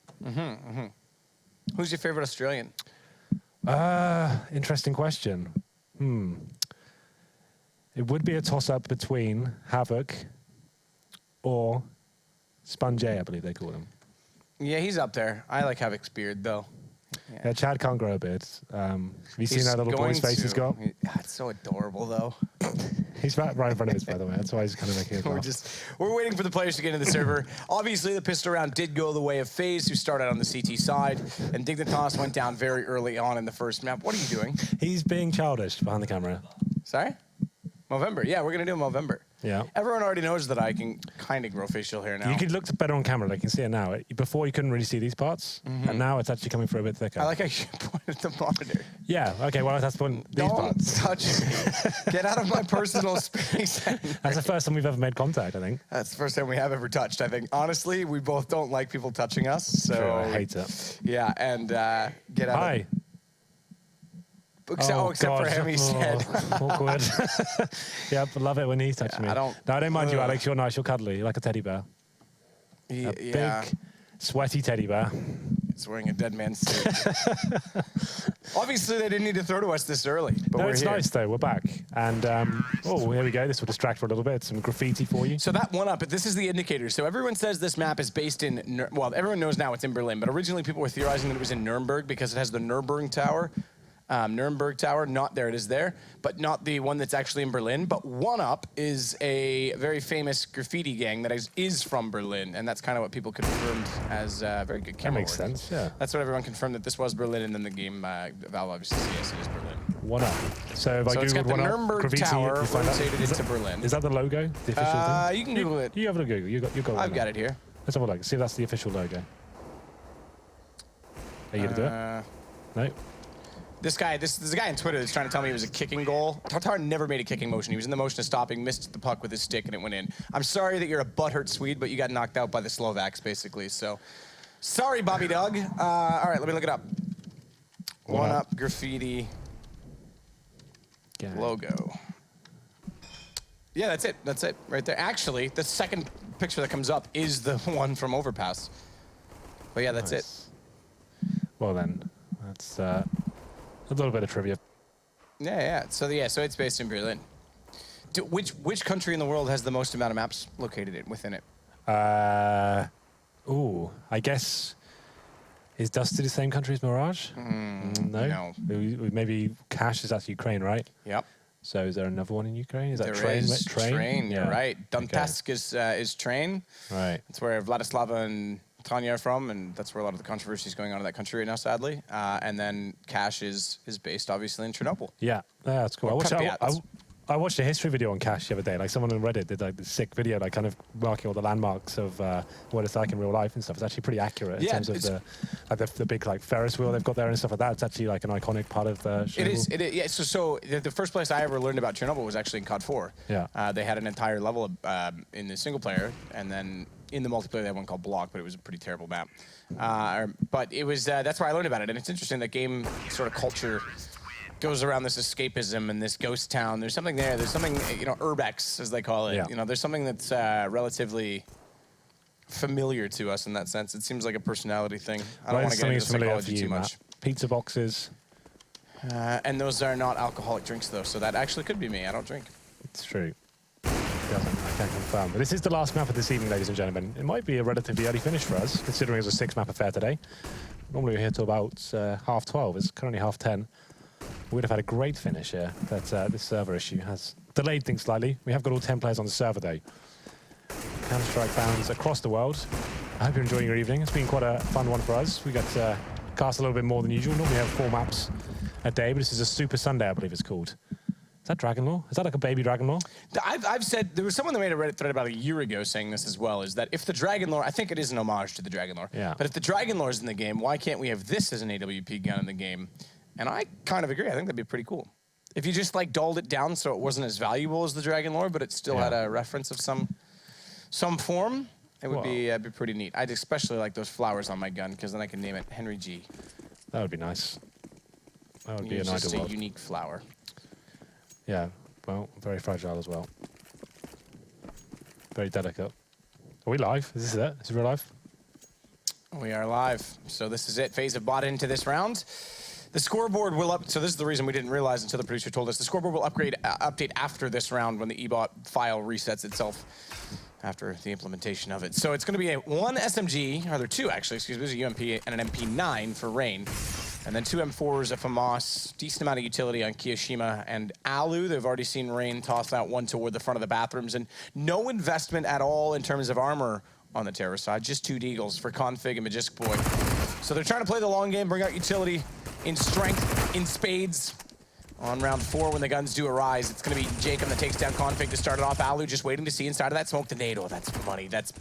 Who's your favorite Australian? Interesting question. It would be a toss-up between Havoc or Sponge, I believe they call him. Yeah, he's up there. I like Havoc's beard, though. Yeah, Chad can't grow a beard. Have you seen that little boy's face he's got? It's so adorable, though. He's right in front of us, by the way. That's why he's kind of making it laugh. We're waiting for the players to get into the server. Obviously, the pistol round did go the way of FaZe, who started on the CT side, and Dignitas went down very early on in the first map. What are you doing? He's being childish behind the camera. Sorry? Movember. Yeah, we're going to do a Movember. Yeah. Everyone already knows that I can kind of grow facial hair now. You could look better on camera. Like you can see it now. Before you couldn't really see these parts, and now it's actually coming through a bit thicker. I like how you point at the monitor. Yeah. Okay. Well, that's these parts. Don't touch me. Get out of my personal space. That's the first time we've ever made contact, I think. That's the first time we have ever touched, I think. Honestly, we both don't like people touching us, so... True, I hate it. Yeah, and get out Hi. of... Except for him, he said. Awkward. Yep, love it when he touches me. I don't... No, I don't mind you, Alex. You're nice. You're cuddly. You're like a teddy bear. A big, sweaty teddy bear. He's wearing a dead man's suit. Obviously, they didn't need to throw to us this early, but no, we're it's here. nice, though. We're back. And, oh, here we go. This will distract for a little bit. Some graffiti for you. So that one up, this is the indicator. So everyone says this map is based in... Well, everyone knows now it's in Berlin, but originally people were theorizing that it was in Nuremberg because it has the Nuremberg Tower. Nuremberg Tower, not there, it is there, but not the one that's actually in Berlin. But One Up is a very famous graffiti gang that is from Berlin, and that's kind of what people confirmed as very good camera That makes work. sense, yeah. That's what everyone confirmed, that this was Berlin, and then the game, Valve obviously says it is Berlin. One Up. So if I So it's got Googled the One Up Nuremberg graffiti, Tower you find out- rotated into Berlin. Is that the logo? The official thing? You can Google it. You have a Google. You got I've got it here. Let's have a look. See if that's the official logo. Are you going to do it? No? There's a guy on Twitter that's trying to tell me it was a kicking goal. Tartar never made a kicking motion. He was in the motion of stopping, missed the puck with his stick, and it went in. I'm sorry that you're a butthurt Swede, but you got knocked out by the Slovaks, basically. So, sorry, Bobby Doug. All right, let me look it up. One Up graffiti logo. Yeah, that's it. That's it right there. Actually, the second picture that comes up is the one from Overpass. But yeah, that's it. Well then, that's a little bit of trivia. Yeah. So it's based in Berlin. Which country in the world has the most amount of maps located within it? I guess, is Dusty the same country as Mirage? No. Maybe Cash is actually Ukraine, right? Yep. So is there another one in Ukraine? Is that There Train? is Train, Yeah. you're right. Donetsk is Train. Right. That's where Vladislava and Tanya are from, and that's where a lot of the controversy is going on in that country right now, sadly. And then Cash is based, obviously, in Chernobyl. Yeah, that's cool. Or I watched a history video on Cash the other day. Like someone on Reddit did like this sick video, like kind of marking all the landmarks of what it's like in real life and stuff. It's actually pretty accurate in terms of the big like Ferris wheel they've got there and stuff like that. It's actually like an iconic part of the show. It is. Yeah. So the first place I ever learned about Chernobyl was actually in COD 4. Yeah. They had an entire level in the single player, and then in the multiplayer they had one called Block, but it was a pretty terrible map. But it was that's where I learned about it, and it's interesting that game sort of culture goes around this escapism and this ghost town. There's something there. There's something, urbex, as they call it. Yeah. There's something that's relatively familiar to us in that sense. It seems like a personality thing. I don't want to get into psychology too much. Pizza boxes. And those are not alcoholic drinks, though, so that actually could be me. I don't drink. It's true. I can't confirm. But this is the last map of this evening, ladies and gentlemen. It might be a relatively early finish for us, considering it was a 6-map affair today. Normally we're here till about 12:30. It's currently 10:30. We'd have had a great finish here, but this server issue has delayed things slightly. We have got all 10 players on the server, though. Counter-Strike fans across the world. I hope you're enjoying your evening. It's been quite a fun one for us. We got cast a little bit more than usual. Normally we have 4 maps a day, but this is a Super Sunday, I believe it's called. Is that Dragon Lore? Is that like a baby Dragon Lore? I've said, there was someone that made a Reddit thread about a year ago saying this as well, is that if the Dragon Lore, I think it is an homage to the Dragon Lore, but if the Dragon Lore is in the game, why can't we have this as an AWP gun in the game? And I kind of agree. I think that'd be pretty cool. If you just like dulled it down so it wasn't as valuable as the Dragon Lore, but it still had a reference of some form, it would be pretty neat. I'd especially like those flowers on my gun, because then I can name it Henry G. That would be nice. That would be an just ideal a unique flower. Yeah, well, very fragile as well. Very delicate. Are we live? Is this it? Is it real life? We are live. So this is it. FaZe have bought into this round. The scoreboard will so this is the reason we didn't realize until the producer told us. The scoreboard will update after this round when the ebot file resets itself after the implementation of it. So it's going to be one SMG, or there are 2 actually, excuse me, there's a UMP and an MP9 for Rain. And then 2 M4s, a FAMAS, decent amount of utility on Kiyoshima and Alu. They've already seen Rain toss out one toward the front of the bathrooms, and no investment at all in terms of armor on the terror side, just 2 Deagles for Config and Magisk Boy. So they're trying to play the long game, bring out utility in strength, in spades. On round 4, when the guns do arise, it's going to be Jacob that takes down Config to start it off. Alu just waiting to see inside of that smoke. The nade, that's money. That's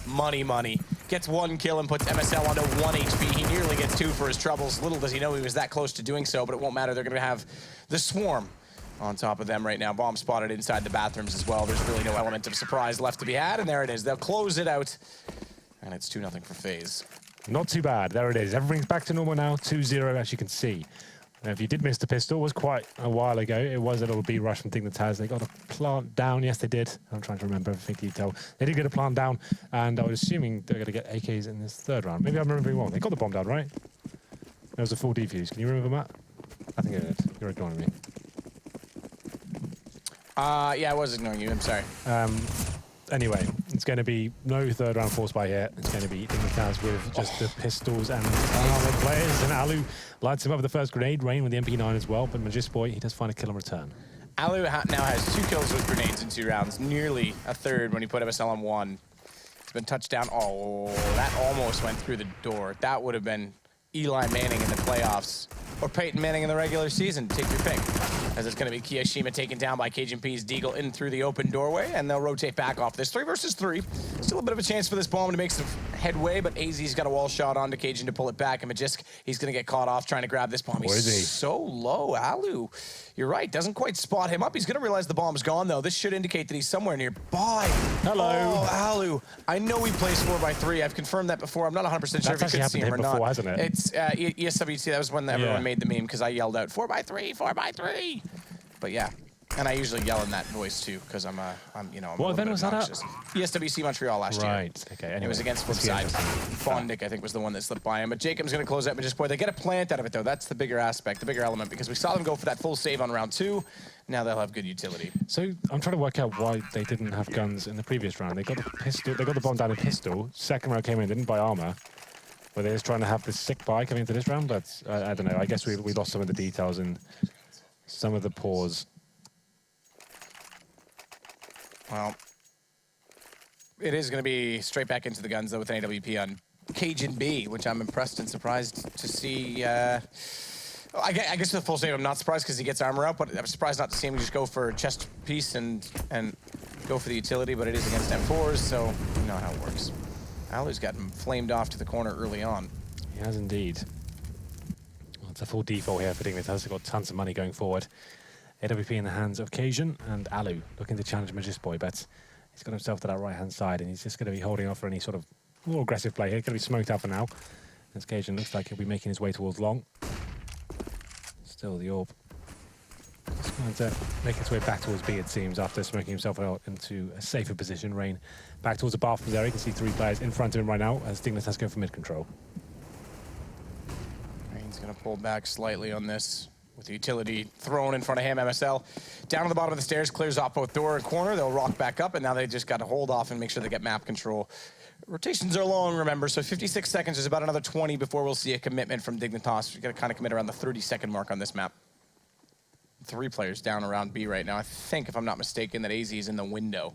money. Gets 1 kill and puts MSL onto 1 HP. He nearly gets 2 for his troubles. Little does he know he was that close to doing so, but it won't matter. They're going to have the swarm on top of them right now. Bomb spotted inside the bathrooms as well. There's really no element of surprise left to be had, and there it is. They'll close it out, and it's 2-0 for FaZe. Not too bad. There it is. Everything's back to normal now. 2-0, as you can see. Now, if you did miss the pistol, it was quite a while ago. It was a little B-rush from Dignitas. They got a plant down. Yes, they did. I'm trying to remember everything detail. They did get a plant down, and I was assuming they're going to get AKs in this 3rd round. Maybe I'm remembering wrong. They got the bomb down, right? There was a full defuse. Can you remember, Matt? I think it did. You're ignoring me. Yeah, I was ignoring you. I'm sorry. Anyway, it's going to be no 3rd round force by here. It's going to be Dignitas with just the pistols and armored players. And Alu lights him up with the first grenade. Rain with the MP9 as well. But Magisk Boy, he does find a kill in return. Alu now has 2 kills with grenades in 2 rounds. Nearly a 3rd when he put MSL on 1. It's been touched down. Oh, that almost went through the door. That would have been Eli Manning in the playoffs. Or Peyton Manning in the regular season. Take your pick. As it's going to be Kiyoshima taken down by KGP's Deagle in through the open doorway, and they'll rotate back off this 3 versus 3. Still a bit of a chance for this bomb to make some headway, but AZ's got a wall shot onto Cajun to pull it back, and Magisk, he's going to get caught off trying to grab this bomb. Where is he? So low. Alu, you're right, doesn't quite spot him up. He's going to realize the bomb's gone, though. This should indicate that he's somewhere nearby. Hello. Oh, Alu. I know he plays 4x3. I've confirmed that before. I'm not 100% sure if you could see him or before, not. hasn't it? It's ESWT. That was when everyone made the meme, because I yelled out 4x3, 4x3. But yeah, and I usually yell in that voice too, because I'm what event was that at? ESWC Montreal last year. Right, okay. Anyway, it was against Flipside. Fondick, I think, was the one that slipped by him. But Jacob's going to close out Magisk Boy. They get a plant out of it, though. That's the bigger aspect, the bigger element, because we saw them go for that full save on round 2. Now they'll have good utility. So I'm trying to work out why they didn't have guns in the previous round. They got the pistol. They got the bomb down in pistol. 2nd round came in, didn't buy armor. Were they just trying to have this sick buy coming into this round? But I don't know. I guess we lost some of the details and some of the pause. Well, it is going to be straight back into the guns, though, with an AWP on Cajun B, which I'm impressed and surprised to see. I guess the full save, I'm not surprised because he gets armor up, but I'm surprised not to see him just go for a chest piece and go for the utility, but it is against M4s, so you know how it works. Alu's got him flamed off to the corner early on. He has indeed. Well, it's a full default here for Dignitas. They've got tons of money going forward. AWP in the hands of Cajun, and Alu looking to challenge Magisboy, but he's got himself to that right-hand side, and he's just going to be holding off for any sort of more aggressive play here. Going to be smoked out for now, as Cajun looks like he'll be making his way towards long. Still the orb. Just going to make its way back towards B, it seems, after smoking himself out into a safer position. Rain back towards the bathroom there. You can see 3 players in front of him right now, as Dignitas go for mid control. Rain's going to pull back slightly on this, with the utility thrown in front of him. MSL down to the bottom of the stairs, clears off both door and corner. They'll rock back up, and now they just got to hold off and make sure they get map control. Rotations are long, remember, so 56 seconds is about another 20 before we'll see a commitment from Dignitas. We're going to kind of commit around the 30-second mark on this map. 3 players down around B right now. I think, if I'm not mistaken, that AZ is in the window.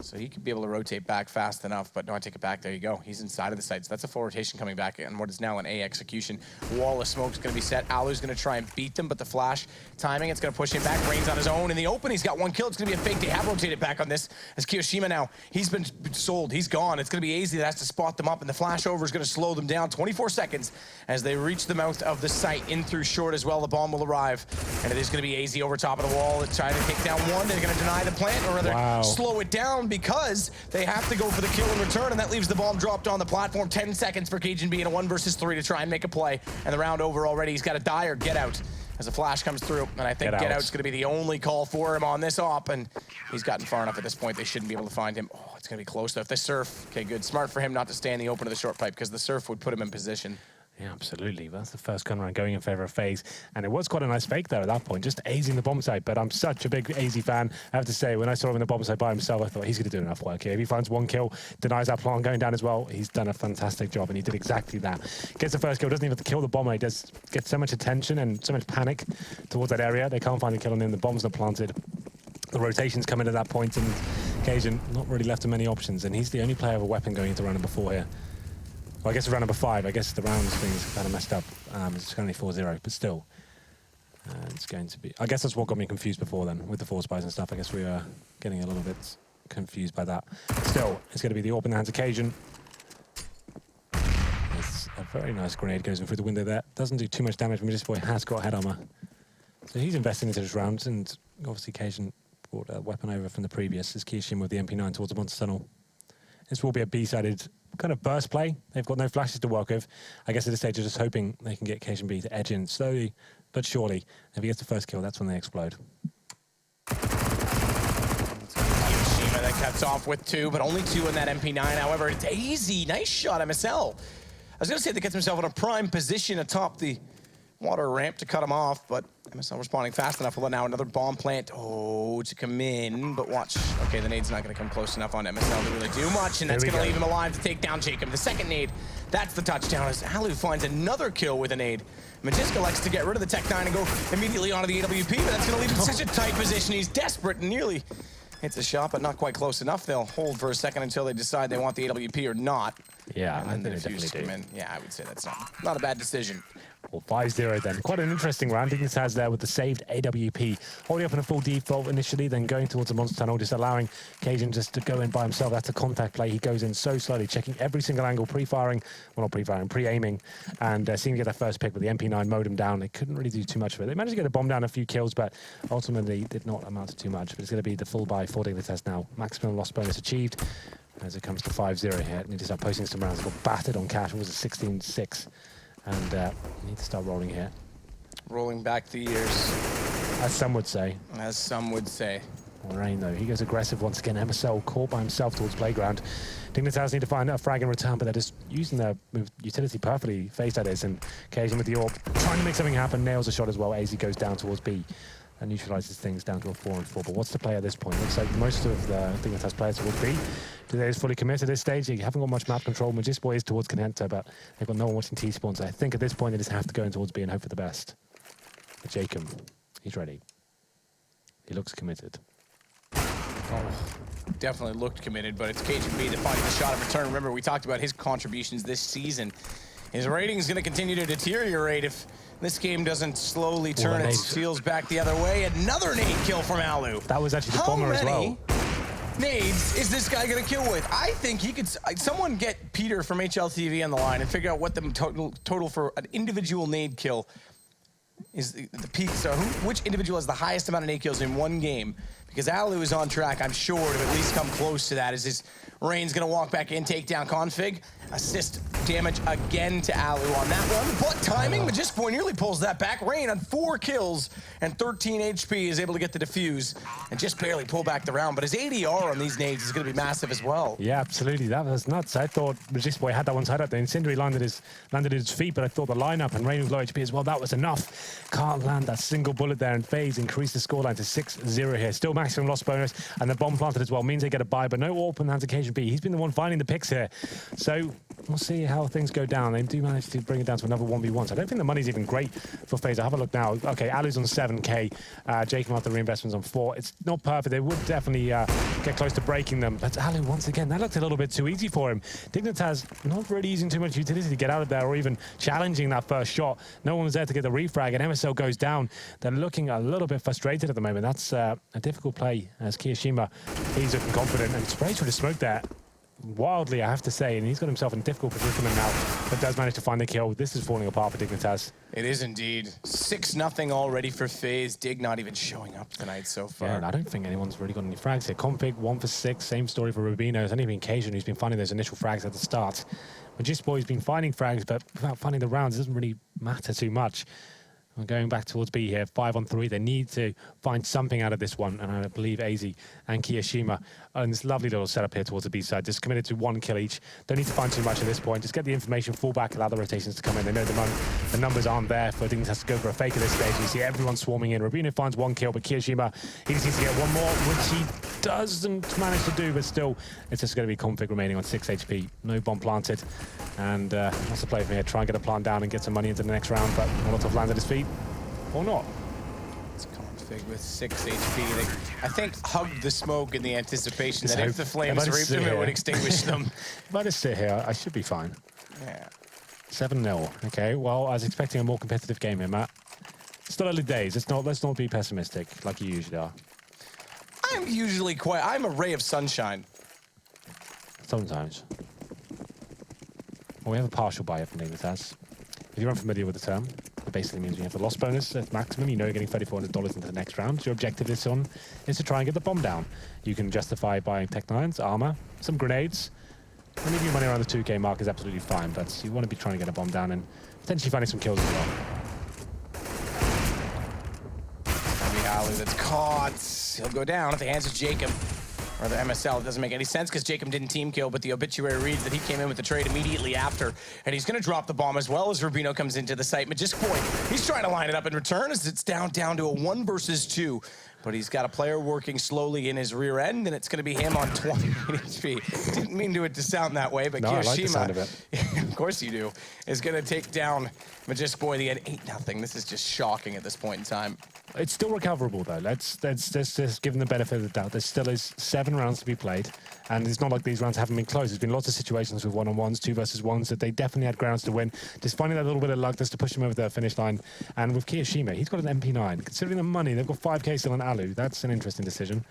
So he could be able to rotate back fast enough, but no, I take it back. There you go. He's inside of the site. So that's a full rotation coming back, and what is now an A execution. Wall of smoke is going to be set. Alu's going to try and beat them, but the flash timing, it's going to push him back. Rain's on his own in the open. He's got 1 kill. It's going to be a fake. They have rotated back on this as Kiyoshima now. He's been sold. He's gone. It's going to be AZ that has to spot them up, and the flash over is going to slow them down. 24 seconds as they reach the mouth of the site. In through short as well. The bomb will arrive, and it is going to be AZ over top of the wall. They're trying to take down one. They're going to deny the plant, or rather slow it down, because they have to go for the kill in return, and that leaves the bomb dropped on the platform. 10 seconds for Cajun B in a 1 versus 3 to try and make a play. And the round over already. He's got to die or get out as a flash comes through. And I think get out's going to be the only call for him on this op. And he's gotten far enough at this point, they shouldn't be able to find him. Oh, it's going to be close though. If the surf, okay, good. Smart for him not to stay in the open of the short pipe, because the surf would put him in position. Yeah, absolutely. Well, that's the first gun round going in favour of FaZe. And it was quite a nice fake there at that point, just AZing the bomb site. But I'm such a big AZ fan. I have to say, when I saw him in the bomb site by himself, I thought he's going to do enough work here. If he finds 1 kill, denies that plant going down as well, he's done a fantastic job, and he did exactly that. Gets the first kill, doesn't even have to kill the bomber. He does get so much attention and so much panic towards that area. They can't find the kill on him. The bomb's not planted. The rotations come in at that point, and Cajun not really left him many options. And he's the only player with a weapon going into round number 4 here. Well, I guess it's round number 5. I guess the rounds thing's kind of messed up. It's only 4-0, but still. It's going to be... I guess that's what got me confused before then, with the 4 spies and stuff. I guess we were getting a little bit confused by that. Still, it's going to be the AWP in the hands of Cajun. It's a very nice grenade, goes in through the window there. Doesn't do too much damage, but Magisboy has got head armor. So he's investing into this round, and obviously Cajun brought a weapon over from the previous. His Kiyoshima with the MP9 towards the monster tunnel. This will be a B-sided kind of burst play. They've got no flashes to work with. I guess at this stage, they're just hoping they can get Cajun B to edge in slowly but surely. If he gets the first kill, that's when they explode. Kiyoshima that cuts off with 2, but only 2 in that MP9. However, it's AZ. Nice shot, MSL. I was going to say that gets himself in a prime position atop the water ramp to cut him off, but MSL responding fast enough. We'll let now another bomb plant to come in, but watch. Okay, the nade's not going to come close enough on MSL to really do much, and that's going to leave him alive to take down Jacob. The second nade, that's the touchdown, as Alu finds another kill with a nade. Magiska likes to get rid of the Tech 9 and go immediately onto the AWP, but that's going to leave him in such a tight position. He's desperate and nearly hits a shot, but not quite close enough. They'll hold for a second until they decide they want the AWP or not. Yeah, and then they definitely do. Yeah, I would say that's not a bad decision. Well, 5-0 then. Quite an interesting round. Dignitas there with the saved AWP. Holding up in a full default initially, then going towards the monster tunnel, just allowing Cajun just to go in by himself. That's a contact play. He goes in so slowly, checking every single angle, pre-firing, well, not pre-firing, pre-aiming, and seeing to get that first pick, but the MP9 mowed him down. They couldn't really do too much of it. They managed to get a bomb down, a few kills, but ultimately did not amount to too much. But it's going to be the full buy for Dignitas now. Maximum loss bonus achieved as it comes to 5-0 here. Need to start posting some rounds. Got battered on cash. It was a 16-6. And need to start rolling here. Rolling back the years. As some would say. As some would say. Rain, though. He goes aggressive once again. MSL caught by himself towards playground. Dignitas need to find a frag in return, but they're just using their utility perfectly. FaZe that is, and Cajun with the AWP. Trying to make something happen. Nails a shot as well. AZ goes down towards B. And neutralizes things down to a 4-4. But what's the play at this point? Looks like most of the Dignitas players towards B. Do they just fully commit at this stage? You haven't got much map control. Magisboy is towards Connector, but they've got no one watching T-spawn. So I think at this point they just have to go in towards B and hope for the best. But Jacob, he's ready. He looks committed. Definitely looked committed, but it's KGB that finds the shot of return. Remember, we talked about his contributions this season. His rating is going to continue to deteriorate if this game doesn't slowly turn its wheels back the other way. Another nade kill from Alu. That was actually the bomber as well. How many nades is this guy going to kill with? I think he could... Someone get Peter from HLTV on the line and figure out what the total for an individual nade kill is. The peaks are... Which individual has the highest amount of nade kills in one game? Because Alu is on track, I'm sure, to at least come close to that. Is his Rain's going to walk back in, take down Config. Assist damage again to Alu on that one. But timing, Magisboy nearly pulls that back. Rain on 4 kills and 13 HP is able to get the defuse and just barely pull back the round. But his ADR on these nades is going to be massive as well. Yeah, absolutely. That was nuts. I thought Magisboy had that one side up there. Incendiary landed at his feet, but I thought the lineup and Rain with low HP as well, that was enough. Can't land that single bullet there, and FaZe increased the scoreline to 6-0 here. Still maximum loss bonus, and the bomb planted as well means they get a buy, but no open hands occasion B. He's been the one finding the picks here. So we'll see how things go down. They do manage to bring it down to another 1v1. So I don't think the money's even great for FaZe. I'll have a look now. Okay, Alu's on 7k. Jacob after reinvestments on 4. It's not perfect. They would definitely get close to breaking them. But Alu, once again, that looked a little bit too easy for him. Dignitas not really using too much utility to get out of there or even challenging that first shot. No one was there to get the refrag, and MSL goes down. They're looking a little bit frustrated at the moment. That's a difficult play as Kiyoshima, he's looking confident and sprays through the smoke there. Wildly, I have to say, and he's got himself in difficult predicament now, but does manage to find the kill. This is falling apart for Dignitas. It is indeed. 6-0 already for FaZe. Dig not even showing up tonight so far. Yeah, and I don't think anyone's really got any frags here. Config, 1 for 6. Same story for Rubino. It's only been Cajun who's been finding those initial frags at the start. Magisboy's been finding frags, but without finding the rounds, it doesn't really matter too much. We're going back towards B here, 5-on-3. They need to find something out of this one, and I believe AZ and Kiyoshima are in this lovely little setup here towards the B side, just committed to 1 kill each. Don't need to find too much at this point. Just get the information, fall back, allow the rotations to come in. They know the numbers aren't there for Dignitas to go for a fake at this stage. You see everyone swarming in. Rubino finds 1 kill, but Kiyoshima, he just needs to get 1 more, which he doesn't manage to do, but still, it's just going to be Config remaining on 6 HP. No bomb planted, and that's the play from here. Try and get a plant down and get some money into the next round, but Molotov lands at his feet. Or not. It's Config with 6 HP. They, I think, hugged the smoke in the anticipation that if the flames reaped them, it would extinguish them. If I just sit here, I should be fine. Yeah. 7-0. Okay, well, I was expecting a more competitive game here, Matt. Still early days. Let's not be pessimistic like you usually are. I'm usually I'm a ray of sunshine. Sometimes. Well, we have a partial buy from Dignitas. If you're unfamiliar with the term, it basically means you have the loss bonus at maximum. You know you're getting $3,400 into the next round. Your objective is to try and get the bomb down. You can justify buying Tech 9s, armor, some grenades. And leaving your money around the 2k mark is absolutely fine, but you want to be trying to get a bomb down and potentially finding some kills as well. Alu that's caught. He'll go down at the hands of Jacob. Or the MSL. It doesn't make any sense because Jacob didn't team kill, but the obituary reads that he came in with the trade immediately after. And he's going to drop the bomb as well as Rubino comes into the site. Magisboy, he's trying to line it up in return as it's down to a 1 versus 2. But he's got a player working slowly in his rear end, and it's going to be him on 20 HP. Didn't mean to sound that way, but no, Kiyoshima, I like the sound of it. of course you do, is going to take down Magisboy. The end 8-0. This is just shocking at this point in time. It's still recoverable, though. Let's just give them the benefit of the doubt. There still is 7 rounds to be played, and it's not like these rounds haven't been close. There's been lots of situations with 1-on-1s, 2 versus 1s, that they definitely had grounds to win. Just finding that little bit of luck just to push them over the finish line. And with Kiyoshima, he's got an MP9. Considering the money, they've got 5k still on Alu. That's an interesting decision.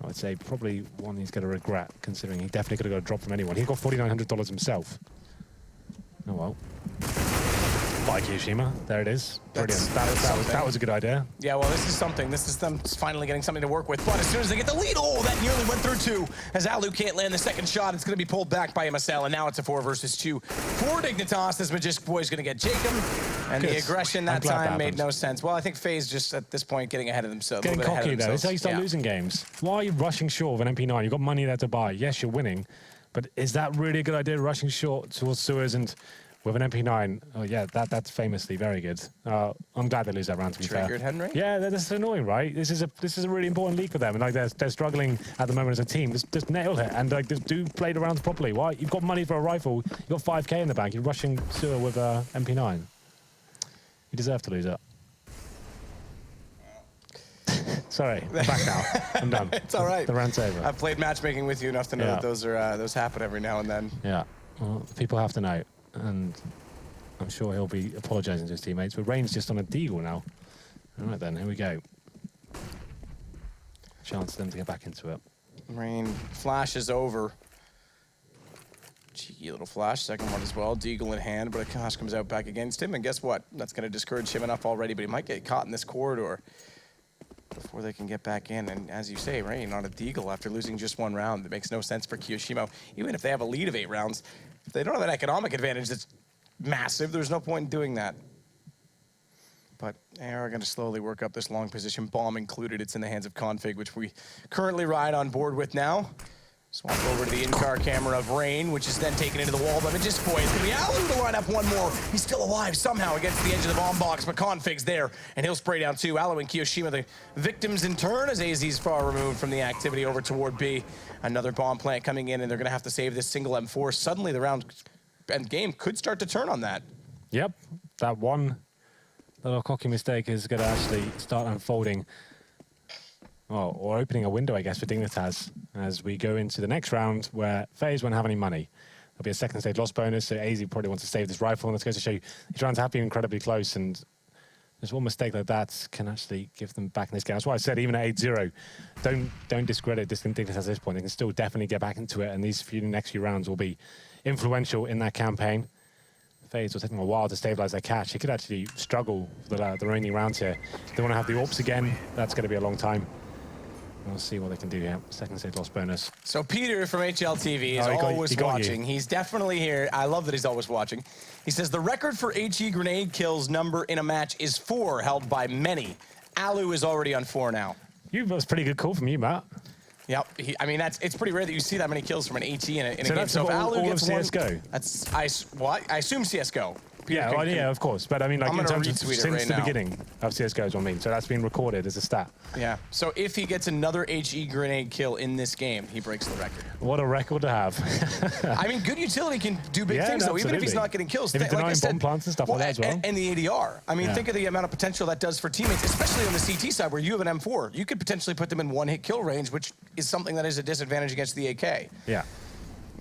I'd say probably one he's going to regret, considering he definitely could have got a drop from anyone. He got $4,900 himself. Oh, well. By Kiyoshima. There it is. Brilliant. That was a good idea. Yeah, well, this is something. This is them finally getting something to work with. But as soon as they get the lead, oh, that nearly went through 2. As Alu can't land the second shot, it's going to be pulled back by MSL, and now it's a 4 versus 2 for Dignitas, as Magisboy is going to get Jacob. And the aggression that time made no sense. Well, I think FaZe just, at this point, getting ahead of themselves. Getting cocky, though. That's how you start losing games. Why are you rushing short of an MP9? You've got money there to buy. Yes, you're winning. But is that really a good idea, rushing short towards sewers and... with an MP9, oh yeah, that's famously very good. I'm glad they lose that round, to be fair. Triggered, Henry? Yeah, that's annoying, right? This is a really important league for them, and like they're struggling at the moment as a team. Just nail it, and like just do play the rounds properly. Why? You've got money for a rifle. You've got 5k in the bank. You're rushing sewer with a MP9. You deserve to lose it. Sorry, I'm back now. I'm done. It's all right. The rant's over. I've played matchmaking with you enough to know that those happen every now and then. Yeah, well, people have to know, and I'm sure he'll be apologising to his teammates. But Rain's just on a deagle now. All right then, here we go. Chance for them to get back into it. Rain flashes over. Cheeky little flash, second one as well. Deagle in hand, but Akash comes out back against him. And guess what? That's going to discourage him enough already, but he might get caught in this corridor before they can get back in. And as you say, Rain on a Deagle after losing just one round. That makes no sense for Kiyoshima. Even if they have a lead of 8 rounds, if they don't have an economic advantage that's massive, there's no point in doing that. But they are going to slowly work up this long position, bomb included. It's in the hands of Config, which we currently ride on board with now. Swap over to the in-car camera of Rain, which is then taken into the wall by Magisboy. It's going to be Allen to line up one more. He's still alive somehow against the edge of the bomb box, but Config's there, and he'll spray down 2. Allo and Kiyoshima, the victims in turn, as AZ's far removed from the activity over toward B. Another bomb plant coming in, and they're going to have to save this single M4. Suddenly, the round and game could start to turn on that. Yep, that one little cocky mistake is going to actually start unfolding. Well, or opening a window, I guess, for Dignitas as we go into the next round where FaZe won't have any money. There'll be a second stage loss bonus, so AZ probably wants to save this rifle, and that's going to show you these rounds have been incredibly close, and just one mistake like that can actually give them back in this game. That's why I said even at 8-0, don't discredit Dignitas at this point. They can still definitely get back into it, and these next few rounds will be influential in that campaign. FaZe will take them a while to stabilize their catch. He could actually struggle for the remaining rounds here. If they want to have the AWPs again, that's going to be a long time. We'll see what they can do here. Second stage loss bonus. So Peter from HLTV is always watching. He's definitely here. I love that he's always watching. He says the record for HE grenade kills number in a match is 4, held by many. Alu is already on 4 now. That was a pretty good call from you, Matt. Yep. I mean, it's pretty rare that you see that many kills from an HE in a game. That's so if all Alu of gets CSGO. I assume CSGO. Yeah, of course. But I mean, like in terms of since right the beginning of CSGO is what I mean. So that's been recorded as a stat. Yeah. So if he gets another HE grenade kill in this game, he breaks the record. What a record to have. I mean, good utility can do big things, though, even if he's not getting kills. If he's denying bomb plants and stuff like that as well. And the ADR. I mean, think of the amount of potential that does for teammates, especially on the CT side where you have an M4. You could potentially put them in one-hit kill range, which is something that is a disadvantage against the AK. Yeah.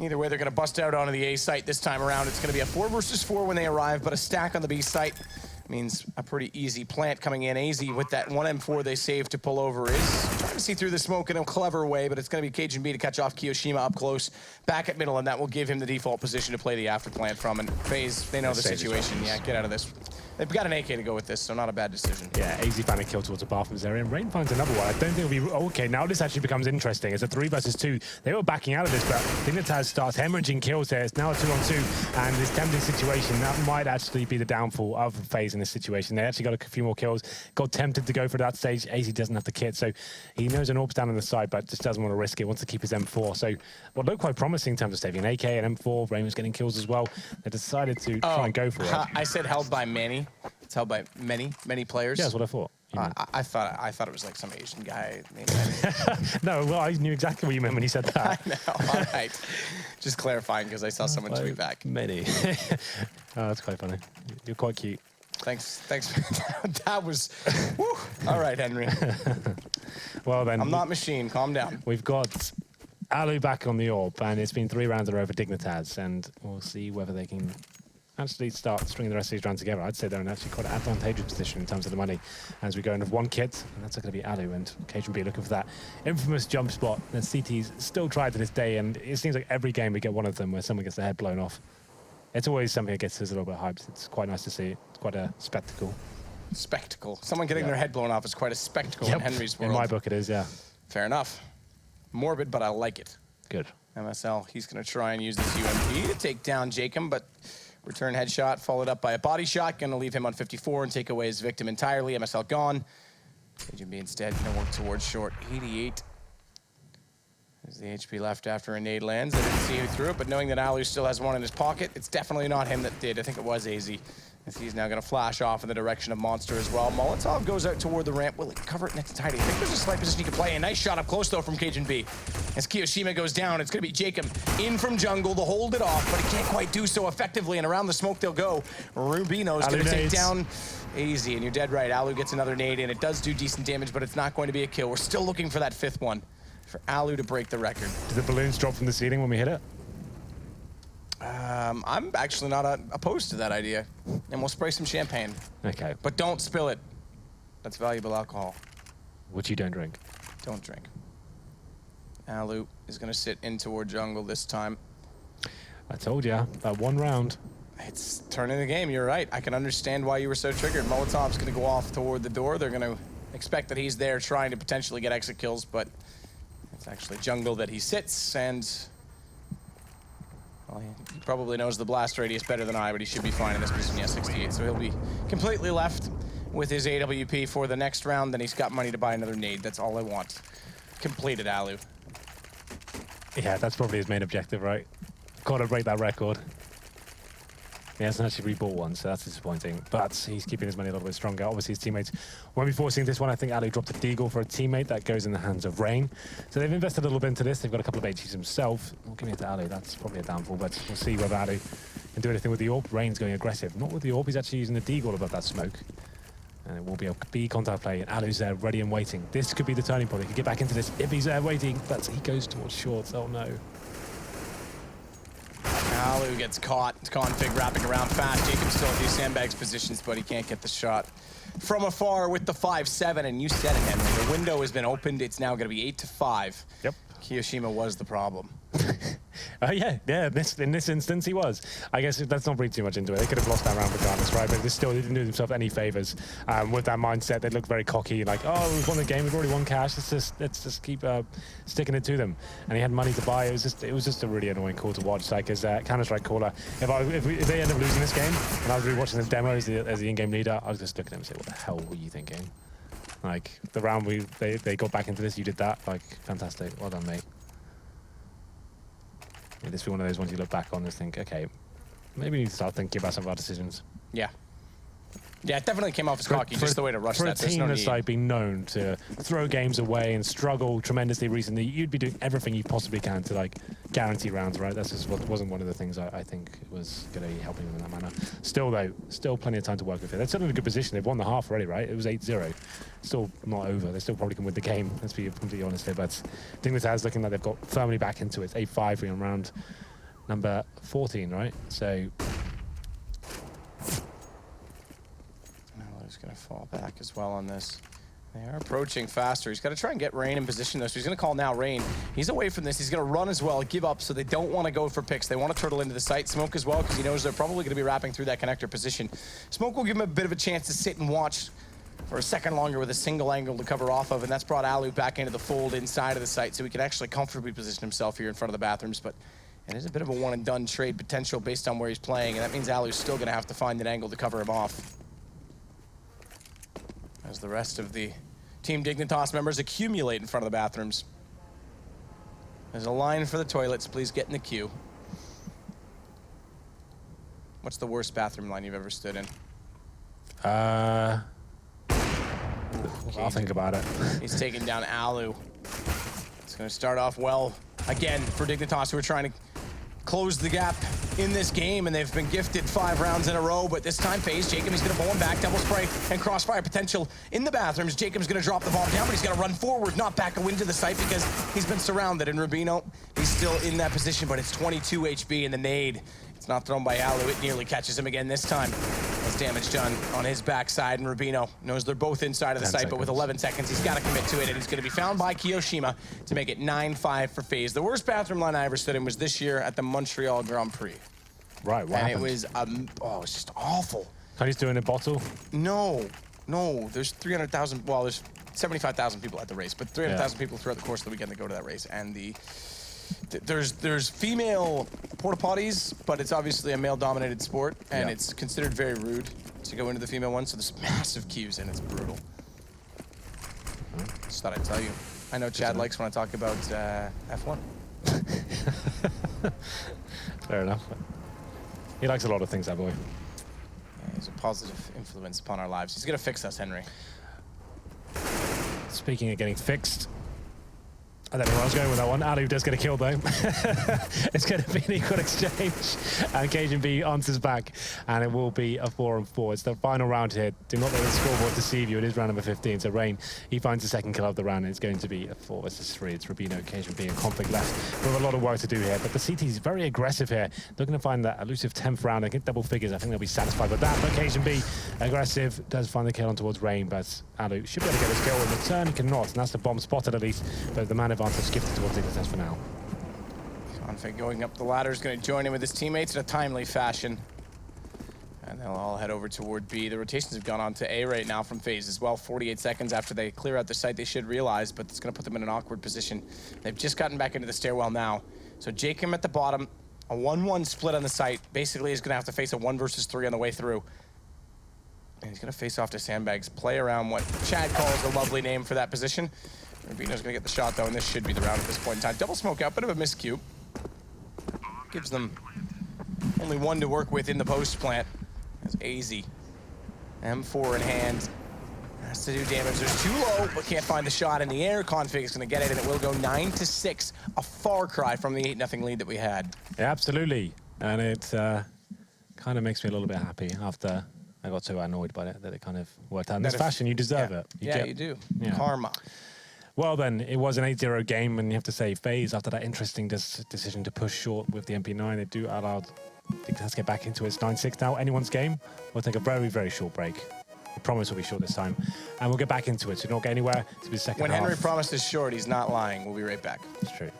Either way, they're going to bust out onto the A site this time around. It's going to be a 4 versus 4 when they arrive, but a stack on the B site means a pretty easy plant coming in. AZ with that 1 M4 they saved to pull over is trying to see through the smoke in a clever way, but it's going to be Cajun B to catch off Kiyoshima up close, back at middle, and that will give him the default position to play the after plant from. And FaZe, they know the situation. Yeah, get out of this. They've got an AK to go with this, so not a bad decision. Yeah, AZ found a kill towards the bathrooms area, and Rain finds another one. I don't think it'll be... Okay, now this actually becomes interesting. It's a 3 versus 2. They were backing out of this, but Dignitas starts hemorrhaging kills here. It's now a 2-on-2, and this tempting situation, that might actually be the downfall of FaZe in this situation. They actually got a few more kills, got tempted to go for that stage. AZ doesn't have the kit, so he knows an AWP's down on the side, but just doesn't want to risk it, wants to keep his M4. So what looked quite promising in terms of saving an AK and M4. Rain was getting kills as well. They decided to try and go for it. I said held by many. It's held by many players. Yeah, that's what I thought. I thought it was like some Asian guy named Manny. No, well, I knew exactly what you meant when you said that. I know, all right. Just clarifying because I saw someone tweet back. Many. Oh, that's quite funny. You're quite cute. Thanks. That was, whew. All right, Henry. Well then. I'm not machine, calm down. We've got Alu back on the AWP, and it's been 3 rounds in a row for Dignitas, and we'll see whether they can actually start stringing the rest of these rounds together. I'd say they're in actually quite an advantageous position in terms of the money as we go in with 1 kit, and that's going to be Alu, and Cajun B looking for that infamous jump spot that CT's still tried to this day, and it seems like every game we get one of them where someone gets their head blown off. It's always something that gets us a little bit hyped. It's quite nice to see. It's quite a spectacle. Spectacle. Someone getting their head blown off is quite a spectacle in Henry's world. In my book it is, yeah. Fair enough. Morbid, but I like it. Good. MSL, he's going to try and use this UMP to take down Jacob, but return headshot followed up by a body shot. Going to leave him on 54 and take away his victim entirely. MSL gone. Agent B instead going to work towards short 88. There's the HP left after a nade lands. I didn't see who threw it, but knowing that Alu still has one in his pocket, it's definitely not him that did. I think it was AZ. As he's now going to flash off in the direction of Monster as well. Molotov goes out toward the ramp. Will it cover it in its entirety? I think there's a slight position he can play. A nice shot up close, though, from Cajun B. As Kiyoshima goes down, it's going to be Jacob in from jungle to hold it off, but he can't quite do so effectively, and around the smoke they'll go. Rubino's going to take down Easy, and you're dead right. Alu gets another nade, and it does do decent damage, but it's not going to be a kill. We're still looking for that 5th one for Alu to break the record. Did the balloons drop from the ceiling when we hit it? I'm actually not opposed to that idea, and we'll spray some champagne. Okay. But don't spill it. That's valuable alcohol. Which you don't drink. Don't drink. Alu is going to sit in toward jungle this time. I told ya, that one round. It's turning the game, you're right. I can understand why you were so triggered. Molotov's going to go off toward the door. They're going to expect that he's there trying to potentially get exit kills, but it's actually jungle that he sits, and well, he probably knows the blast radius better than I, but he should be fine in this position. Yeah, 68, so he'll be completely left with his AWP for the next round. Then he's got money to buy another nade. That's all I want. Completed, Alu. Yeah, that's probably his main objective, right? Got to break that record. He hasn't actually rebought one, so that's disappointing. But he's keeping his money a little bit stronger. Obviously, his teammates won't be forcing this one. I think Alu dropped a deagle for a teammate. That goes in the hands of Rain. So they've invested a little bit into this. They've got a couple of HEs himself. We'll give it to Alu. That's probably a downfall, but we'll see whether Alu can do anything with the AWP. Rain's going aggressive. Not with the AWP. He's actually using the deagle above that smoke. And it will be a B contact play, and Alu's there ready and waiting. This could be the turning point. He could get back into this if he's there waiting, but he goes towards shorts. Oh no. Alu gets caught. Config wrapping around fast. Jacob's still at these sandbags positions, but he can't get the shot from afar with the 5-7. And you said it, Henry. The window has been opened. It's now going to be 8-5. Yep. Kiyoshima was the problem. Yeah. In this instance, he was. I guess let's not read too much into it. They could have lost that round regardless, right? But they didn't do themselves any favors with that mindset. They looked very cocky, like, oh, we've won the game, we've already won cash. Let's just keep sticking it to them. And he had money to buy. It was just a really annoying call to watch. Like as a Counter-Strike caller, if they end up losing this game, and I was rewatching the demo as the in-game leader, I was just looking at him and say, what the hell were you thinking? Like the round they got back into this, you did that. Like fantastic, well done, mate. This will be one of those ones you look back on and think, okay, maybe we need to start thinking about some of our decisions. Yeah. Yeah, it definitely came off as cocky, just the way to rush that. For a team that's like been known to throw games away and struggle tremendously recently, you'd be doing everything you possibly can to like guarantee rounds, right? That's just what wasn't one of the things I think was going to be helping them in that manner. Still though, still plenty of time to work with it. They're still in a good position. They've won the half already, right? It was 8-0. Still not over. They still probably can win the game. Let's be completely honest here. But Dignitas looking like they've got firmly back into it. 8-5 on round number 14, right? So. He's going to fall back as well on this. They are approaching faster. He's got to try and get Rain in position, though, so he's going to call now Rain. He's away from this. He's going to run as well, give up, so they don't want to go for picks. They want to turtle into the site. Smoke as well, because he knows they're probably going to be wrapping through that connector position. Smoke will give him a bit of a chance to sit and watch for a second longer with a single angle to cover off of, and that's brought Alu back into the fold inside of the site, so he can actually comfortably position himself here in front of the bathrooms. But it is a bit of a one-and-done trade potential based on where he's playing, and that means Alu's still going to have to find an angle to cover him off. As the rest of the Team Dignitas members accumulate in front of the bathrooms. There's a line for the toilets. Please get in the queue. What's the worst bathroom line you've ever stood in? I'll think about it. He's taking down Alu. It's going to start off well again for Dignitas, who are trying to close the gap in this game, and they've been gifted 5 rounds in a row, but this time FaZe, Jacob, he's going to pull him back, double spray, and crossfire potential in the bathrooms. Jacob's going to drop the bomb down, but he's going to run forward, not back into the site because he's been surrounded, and Rubino, he's still in that position, but it's 22 HP in the nade. It's not thrown by Alu. It nearly catches him again this time. That's damage done on his backside, and Rubino knows they're both inside of the site, but with 11 seconds, he's got to commit to it, and he's going to be found by Kiyoshima to make it 9-5 for FaZe. The worst bathroom line I ever stood in was this year at the Montreal Grand Prix. Right, what happened? It was, it was just awful. How he's doing a bottle? No, there's 300,000, well, there's 75,000 people at the race, but 300,000 people throughout the course of the weekend that go to that race, and there's female porta potties, but it's obviously a male-dominated sport, and it's considered very rude to go into the female one. So there's massive queues, and it's brutal. Just thought I'd tell you. I know Chad likes when I talk about F1. Fair enough. He likes a lot of things, that boy. Yeah, he's a positive influence upon our lives. He's gonna fix us, Henry. Speaking of getting fixed, I don't know where I was going with that one. Alu does get a kill though. It's going to be an equal exchange. And KGB answers back. And it will be a 4-on-4. It's the final round here. Do not let the scoreboard deceive you. It is round number 15. So Rain, he finds the second kill of the round. And it's going to be a 4 versus 3. It's Rubino, KGB, and Conflict left. We have a lot of work to do here. But the CT is very aggressive here. They're going to find that elusive 10th round. I think double figures. I think they'll be satisfied with that. But KGB, aggressive, does find the kill on towards Rain. But Alu should be able to get his kill. In return, he cannot. And that's the bomb spotted at least. But the man advantage gifted towards Dignitas for now. Config going up the ladder is going to join in with his teammates in a timely fashion. And they'll all head over toward B. The rotations have gone on to A right now from FaZe as well. 48 seconds after they clear out the site, they should realize, but it's going to put them in an awkward position. They've just gotten back into the stairwell now. So Jacob at the bottom, a 1-1 split on the site. Basically, he's going to have to face a 1 versus 3 on the way through. And he's going to face off to Sandbags, play around what Chad calls a lovely name for that position. Rubino's going to get the shot, though, and this should be the round at this point in time. Double smoke out, bit of a miscue. Gives them only 1 to work with in the post plant. As AZ, M4 in hand, has to do damage. There's too low, but can't find the shot in the air. Config is going to get it, and it will go 9-6. A far cry from the 8-0 lead that we had. Yeah, absolutely. And it kind of makes me a little bit happy after I got so annoyed by it that it kind of worked out in this fashion. You deserve it. You do. Yeah. Karma. Well then, it was an 8-0 game, and you have to say FaZe, after that interesting decision to push short with the MP9, they do allow Dignitas to get back into it. It's 9-6 now, anyone's game. We'll take a very, very short break. I promise we'll be short this time. And we'll get back into it, so don't get anywhere. It's the second half. When Henry promises short, he's not lying. We'll be right back. It's true.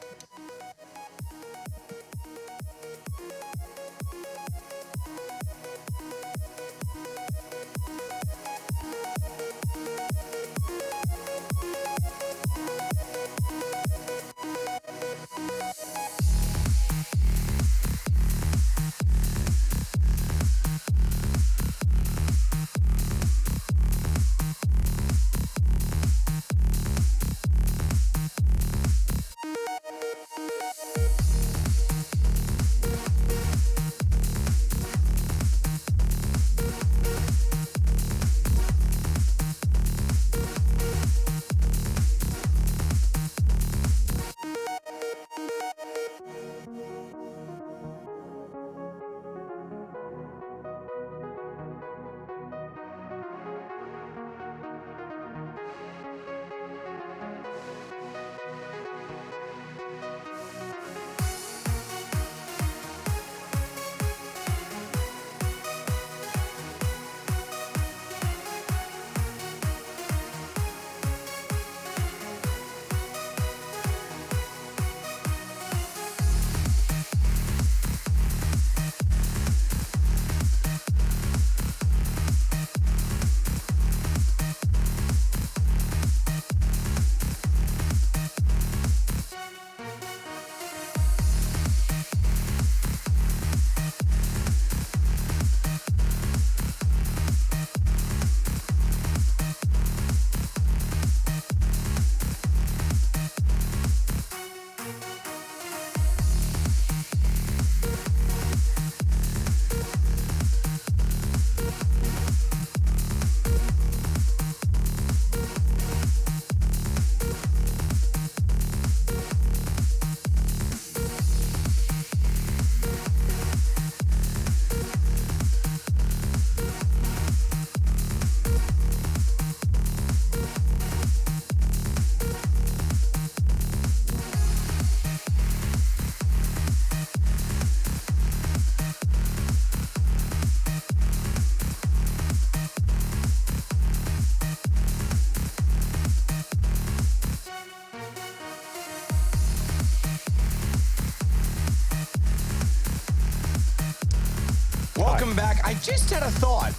Welcome back. I just had a thought.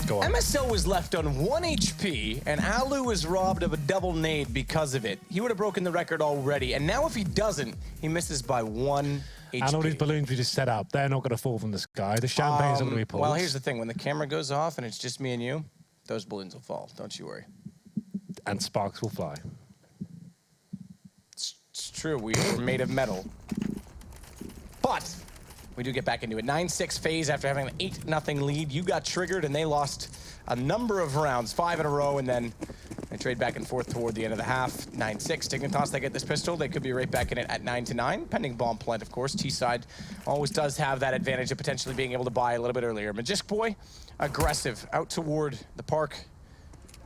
Go on. MSL was left on 1 HP, and Alu was robbed of a double nade because of it. He would have broken the record already, and now if he doesn't, he misses by 1 HP. And all these balloons we just set up, they're not going to fall from the sky. The champagne's not going to be pulled. Well, here's the thing. When the camera goes off and it's just me and you, those balloons will fall. Don't you worry. And sparks will fly. It's true. We were made of metal. But we do get back into it. 9-6 FaZe after having an 8-0 lead. You got triggered, and they lost a number of rounds, 5 in a row, and then They trade back and forth toward the end of the half. 9-6. Dignitas, they get this pistol. They could be right back in it at 9-9, pending bomb plant, of course. T-side always does have that advantage of potentially being able to buy a little bit earlier. Magisk Boy, aggressive, out toward the park.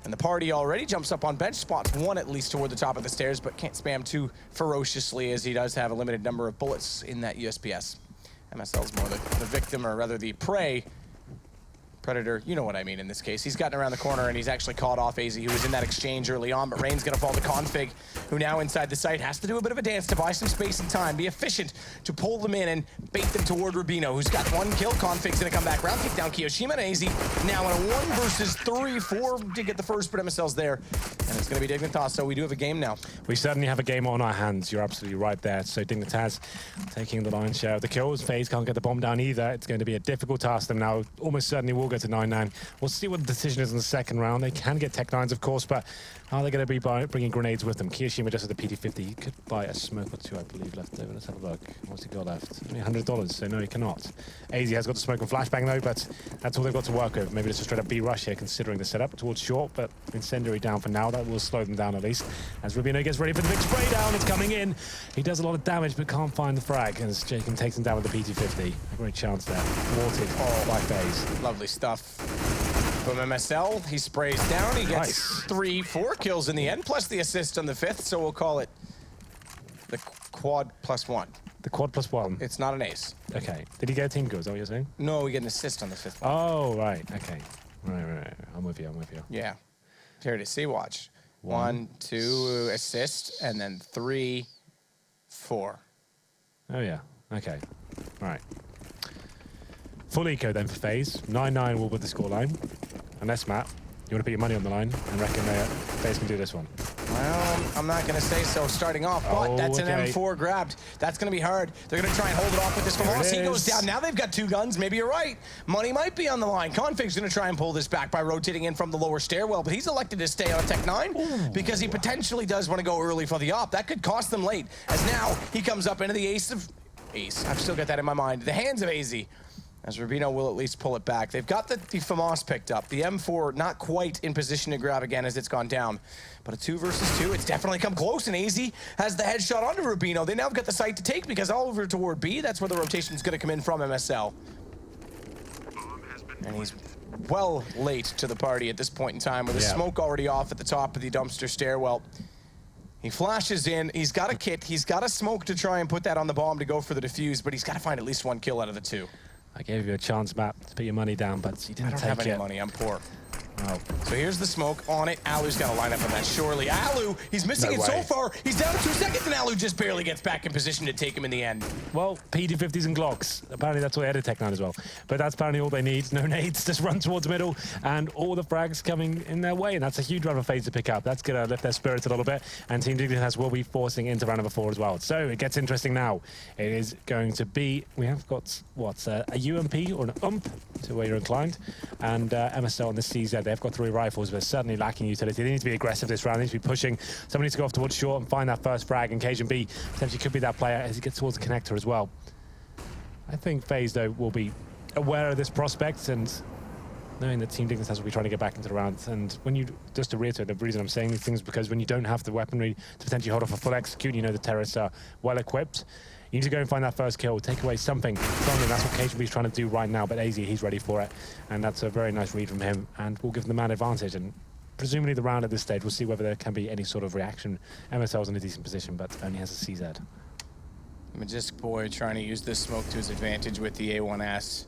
And the party already jumps up on bench, spots one at least toward the top of the stairs, but can't spam too ferociously as he does have a limited number of bullets in that USPS. MSL's more the victim, or rather the prey. Predator, you know what I mean in this case. He's gotten around the corner and he's actually caught off AZ, who was in that exchange early on, but Rain's gonna fall to Config, who now inside the site has to do a bit of a dance to buy some space and time, be efficient to pull them in and bait them toward Rubino, who's got one kill. Config's gonna come back around, take down Kiyoshima, and AZ now in a 1 versus 3. 4 did get the first, but MSL's there. And it's gonna be Dignitas, so we do have a game now. We certainly have a game on our hands. You're absolutely right there. So Dignitas taking the lion's share of the kills. FaZe can't get the bomb down either. It's going to be a difficult task. Them now almost certainly will go to 9-9. We'll see what the decision is in the second round. They can get Tech 9s, of course, but are they going to be bringing grenades with them? Kiyoshima just with the PT-50. He could buy a smoke or two, I believe, left over. Let's have a look. What's he got left? Only $100, so no, he cannot. AZ has got the smoke and flashbang, though, but that's all they've got to work with. Maybe it's a straight-up B-rush here, considering the setup towards short, but incendiary down for now. That will slow them down at least. As Rubino gets ready for the big spray down, it's coming in. He does a lot of damage, but can't find the frag, as Jacob takes him down with the PT-50. A great chance there. Thwarted by FaZe. Lovely stuff from MSL. He sprays down. He gets 3-4 kills in the end, plus the assist on the 5th, so we'll call it the quad +1. The quad +1. It's not an ace. Okay. Did he get a team kill? Is that what you're saying? No, we get an assist on the 5th. Oh, right. Okay. Right. I'm with you. Yeah. Here it is. See, watch. 1, 2 assist, and then 3, 4. Oh, yeah. Okay. All right. Full eco then for FaZe. 9-9 will with the scoreline. Unless, Matt, you want to put your money on the line and reckon FaZe can do this one? Well, I'm not going to say so starting off, but that's an M4 grabbed. That's going to be hard. They're going to try and hold it off with this Famas. He goes down. Now they've got 2 guns. Maybe you're right. Money might be on the line. Config's going to try and pull this back by rotating in from the lower stairwell, but he's elected to stay on Tech 9 because he potentially does want to go early for the op. That could cost them late, as now he comes up into the ace. I've still got that in my mind. The hands of AZ. As Rubino will at least pull it back. They've got the FAMAS picked up. The M4 not quite in position to grab again as it's gone down. But a 2 versus 2, it's definitely come close, and AZ has the headshot onto Rubino. They now have got the site to take because all over toward B, that's where the rotation's gonna come in from MSL. And he's well late to the party at this point in time with the smoke already off at the top of the dumpster stairwell. He flashes in, he's got a kit, he's got a smoke to try and put that on the bomb to go for the defuse, but he's got to find at least 1 kill out of the 2. I gave you a chance, Matt, to put your money down, but you didn't take it. I don't have any money, I'm poor. Oh. So here's the smoke on it. Alu's got to line up on that. Surely Alu, he's missing it so far. He's down to 2 seconds, and Alu just barely gets back in position to take him in the end. Well, PD-50s and Glocks. Apparently that's all they had at Tech 9 as well. But that's apparently all they need. No nades, just run towards middle, and all the frags coming in their way. And that's a huge round of FaZe to pick up. That's going to lift their spirits a little bit. And Team Dignitas will be forcing into round number 4 as well. So it gets interesting now. It is going to be, we have got, what, a UMP or an UMP, to where you're inclined. And MSL on the CZ, they've got 3 rifles, but certainly lacking utility. They need to be aggressive this round. They need to be pushing. Somebody needs to go off towards short and find that first frag. And Cajun B potentially could be that player as he gets towards the connector as well. I think FaZe, though, will be aware of this prospect and knowing that Team Dignitas will be trying to get back into the round. And when you, just to reiterate, the reason I'm saying these things is because when you don't have the weaponry to potentially hold off a full execute, you know the terrorists are well equipped. You need to go and find that first kill, take away something from them. That's what Cajun B is trying to do right now, but AZ, he's ready for it. And that's a very nice read from him, and we'll give the man advantage. And presumably the round at this stage, we'll see whether there can be any sort of reaction. MSL's in a decent position, but only has a CZ. Magisk Boy trying to use this smoke to his advantage with the A1S.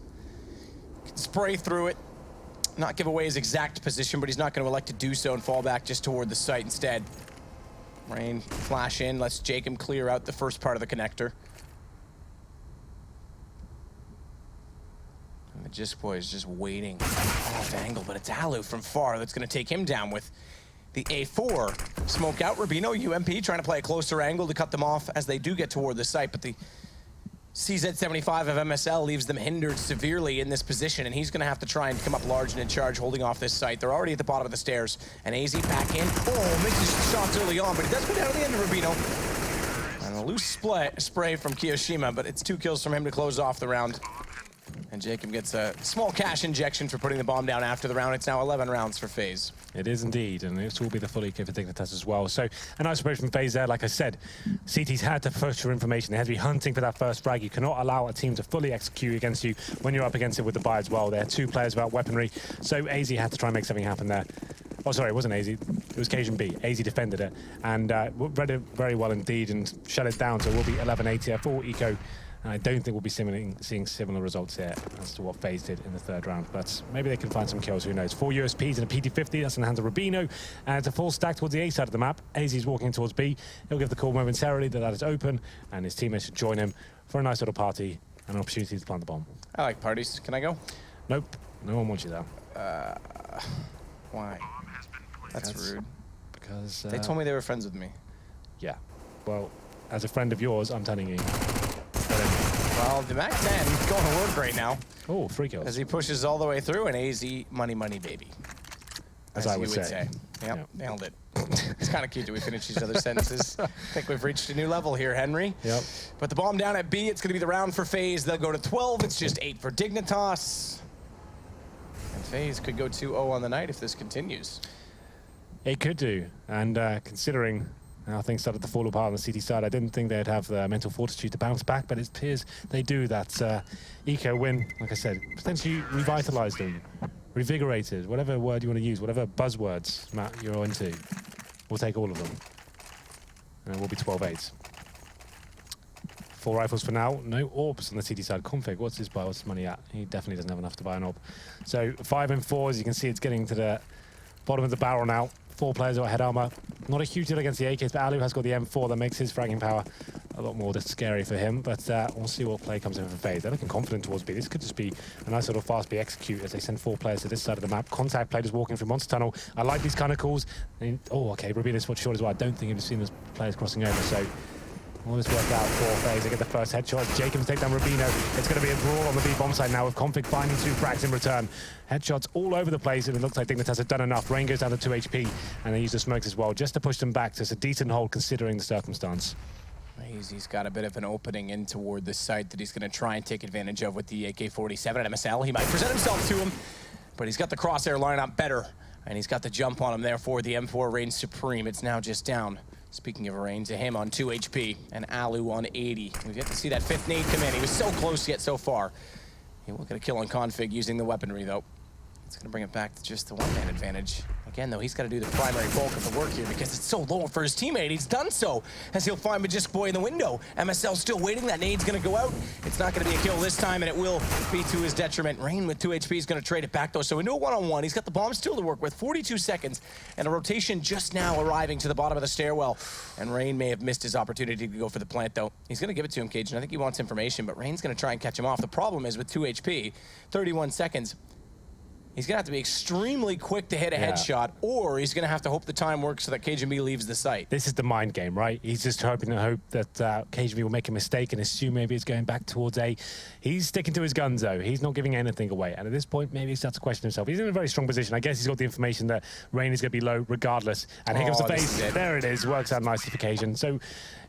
Can spray through it, not give away his exact position, but he's not going to elect to do so and fall back just toward the site instead. Rain, flash in, lets Jacob clear out the first part of the connector. Magisk Boy is just waiting off angle, but it's Alu from far that's going to take him down with the A4. Smoke out, Rubino, UMP trying to play a closer angle to cut them off as they do get toward the site, but the CZ75 of MSL leaves them hindered severely in this position, and he's going to have to try and come up large and in charge holding off this site. They're already at the bottom of the stairs, and AZ back in. Oh, misses shots early on, but he does go down to the end of Rubino. And a loose spray from Kiyoshima, but it's 2 kills from him to close off the round. And Jacob gets a small cash injection for putting the bomb down after the round. It's now 11 rounds for FaZe. It is indeed, and this will be the full EK for Dignitas as well. So a nice approach from FaZe there. Like I said, CT's had to push your information. They had to be hunting for that first frag. You cannot allow a team to fully execute against you when you're up against it with the buy as well. There are 2 players without weaponry, so AZ had to try and make something happen there. Oh, sorry, it wasn't AZ. It was Cajun B. AZ defended it and read it very well indeed and shut it down. So it will be 11-8 here for Eco. And I don't think we'll be seeing similar results here as to what FaZe did in the 3rd round. But maybe they can find some kills, who knows. 4 USPs and a PT-50, that's in the hands of Rubino. And it's a full stack towards the A side of the map. AZ's walking towards B. He'll give the call momentarily that is open, and his teammates should join him for a nice little party and an opportunity to plant the bomb. I like parties. Can I go? Nope, no one wants you there. Why? That's rude. Because They told me they were friends with me. yeah. Well, as a friend of yours, I'm telling you. Well, the Mac 10 is going to work right now. Oh, 3 kills. As he pushes all the way through, and AZ money, money, baby. As I you would say. Yep, nailed it. It's kind of cute that we finish each other's sentences. I think we've reached a new level here, Henry. Yep. But the bomb down at B, it's going to be the round for FaZe. They'll go to 12. It's just 8 for Dignitas. And FaZe could go 2-0 on the night if this continues. It could do, and considering how things started to fall apart on the CT side, I didn't think they'd have the mental fortitude to bounce back, but it appears they do. That Eco win, like I said, potentially revitalized them, revigorated, whatever word you want to use, whatever buzzwords, Matt, you're into. We'll take all of them. And it will be 12-8. 4 rifles for now. No orbs on the CT side. Config, what's his buy? What's his money at? He definitely doesn't have enough to buy an orb. So 5 and 4, as you can see, it's getting to the bottom of the barrel now. 4 players who head armor. Not a huge deal against the AKs, but Alu has got the M4 that makes his fragging power a lot more scary for him. But we'll see what play comes in from FaZe. They're looking confident towards B. This could just be a nice little fast B execute as they send 4 players to this side of the map. Contact players walking through Monster Tunnel. I like these kind of calls. And, oh, okay, Rubino's spot short as well. I don't think you've seen those players crossing over, so all this work out for FaZe. They get the first headshot. Jacobs take down Rubino. It's going to be a brawl on the B bomb side now with Config finding 2 frags in return. Headshots all over the place, and it looks like Dignitas have done enough. Rain goes down to 2 HP, and they use the smokes as well just to push them back. So it's a decent hold considering the circumstance. He's got a bit of an opening in toward the site that he's going to try and take advantage of with the AK-47 at MSL. He might present himself to him, but he's got the crosshair lineup better, and he's got the jump on him there for the M4 Reign Supreme. It's now just down. Speaking of Reign, to him on 2 HP and Alu on 80. We've yet to see that 5th nade come in. He was so close yet so far. He will get a kill on Config using the weaponry, though. It's going to bring it back to just the 1-man advantage. Again, though, he's got to do the primary bulk of the work here because it's so low for his teammate. He's done so, as he'll find Magisk Boy in the window. MSL still waiting. That nade's going to go out. It's not going to be a kill this time, and it will be to his detriment. Reign with 2 HP is going to trade it back, though. So into a 1-on-1. He's got the bomb still to work with. 42 seconds, and a rotation just now arriving to the bottom of the stairwell. And Reign may have missed his opportunity to go for the plant, though. He's going to give it to him, Cage, and I think he wants information, but Reign's going to try and catch him off. The problem is with 2 HP, 31 seconds, he's going to have to be extremely quick to hit a headshot, or he's going to have to hope the time works so that KGB leaves the site. This is the mind game, right? He's just hoping that KGB will make a mistake and assume maybe it's going back towards A. He's sticking to his guns, though. He's not giving anything away. And at this point, maybe he starts to question himself. He's in a very strong position. I guess he's got the information that Reign is going to be low regardless. And here comes the FaZe. There it is. Works out nicely for Cajun. So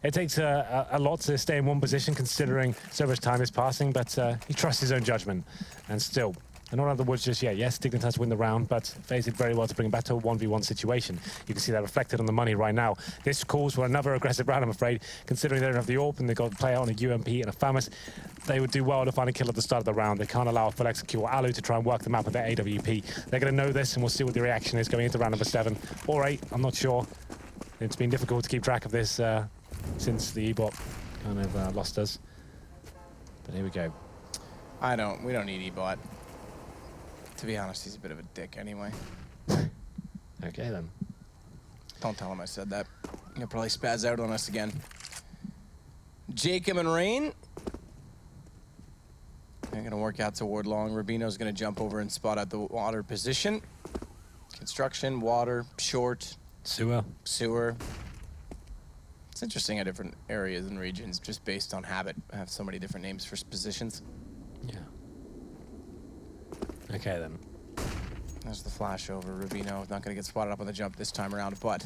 it takes a lot to stay in one position considering so much time is passing, but he trusts his own judgment. And still, they're not out of the woods just yet. Yes, Dignitas win the round, but FaZe did very well to bring it back to a 1v1 situation. You can see that reflected on the money right now. This calls for another aggressive round, I'm afraid. Considering they don't have the AWP and they've got a player on a UMP and a FAMAS, they would do well to find a kill at the start of the round. They can't allow a full execute or Alu to try and work the map with their AWP. They're going to know this, and we'll see what the reaction is going into round number 7 or 8. I'm not sure. It's been difficult to keep track of this since the E-bot kind of lost us. But here we go. We don't need E-bot. To be honest, he's a bit of a dick anyway. Okay, then. Don't tell him I said that. He'll probably spaz out on us again. Jacob and Reign. They're going to work out toward long. Rubino's going to jump over and spot out the water position. Construction, water, short. Sewer. It's interesting how different areas and regions, just based on habit, have so many different names for positions. Yeah. Okay, then. There's the flash over. Rubino not going to get spotted up on the jump this time around, but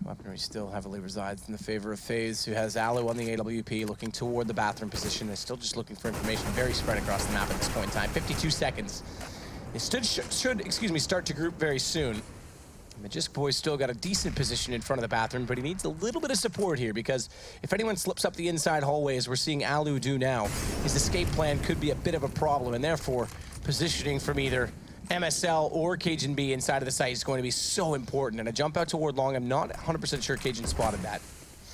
Weaponry still heavily resides in the favor of FaZe, who has Alu on the AWP, looking toward the bathroom position. They're still just looking for information, very spread across the map at this point in time. 52 seconds. They should start to group very soon. Magisk Boy's still got a decent position in front of the bathroom, but he needs a little bit of support here, because if anyone slips up the inside hallway, as we're seeing Alu do now, his escape plan could be a bit of a problem, and therefore positioning from either MSL or Cajun B inside of the site is going to be so important. And a jump out toward long, I'm not 100% sure Cajun spotted that.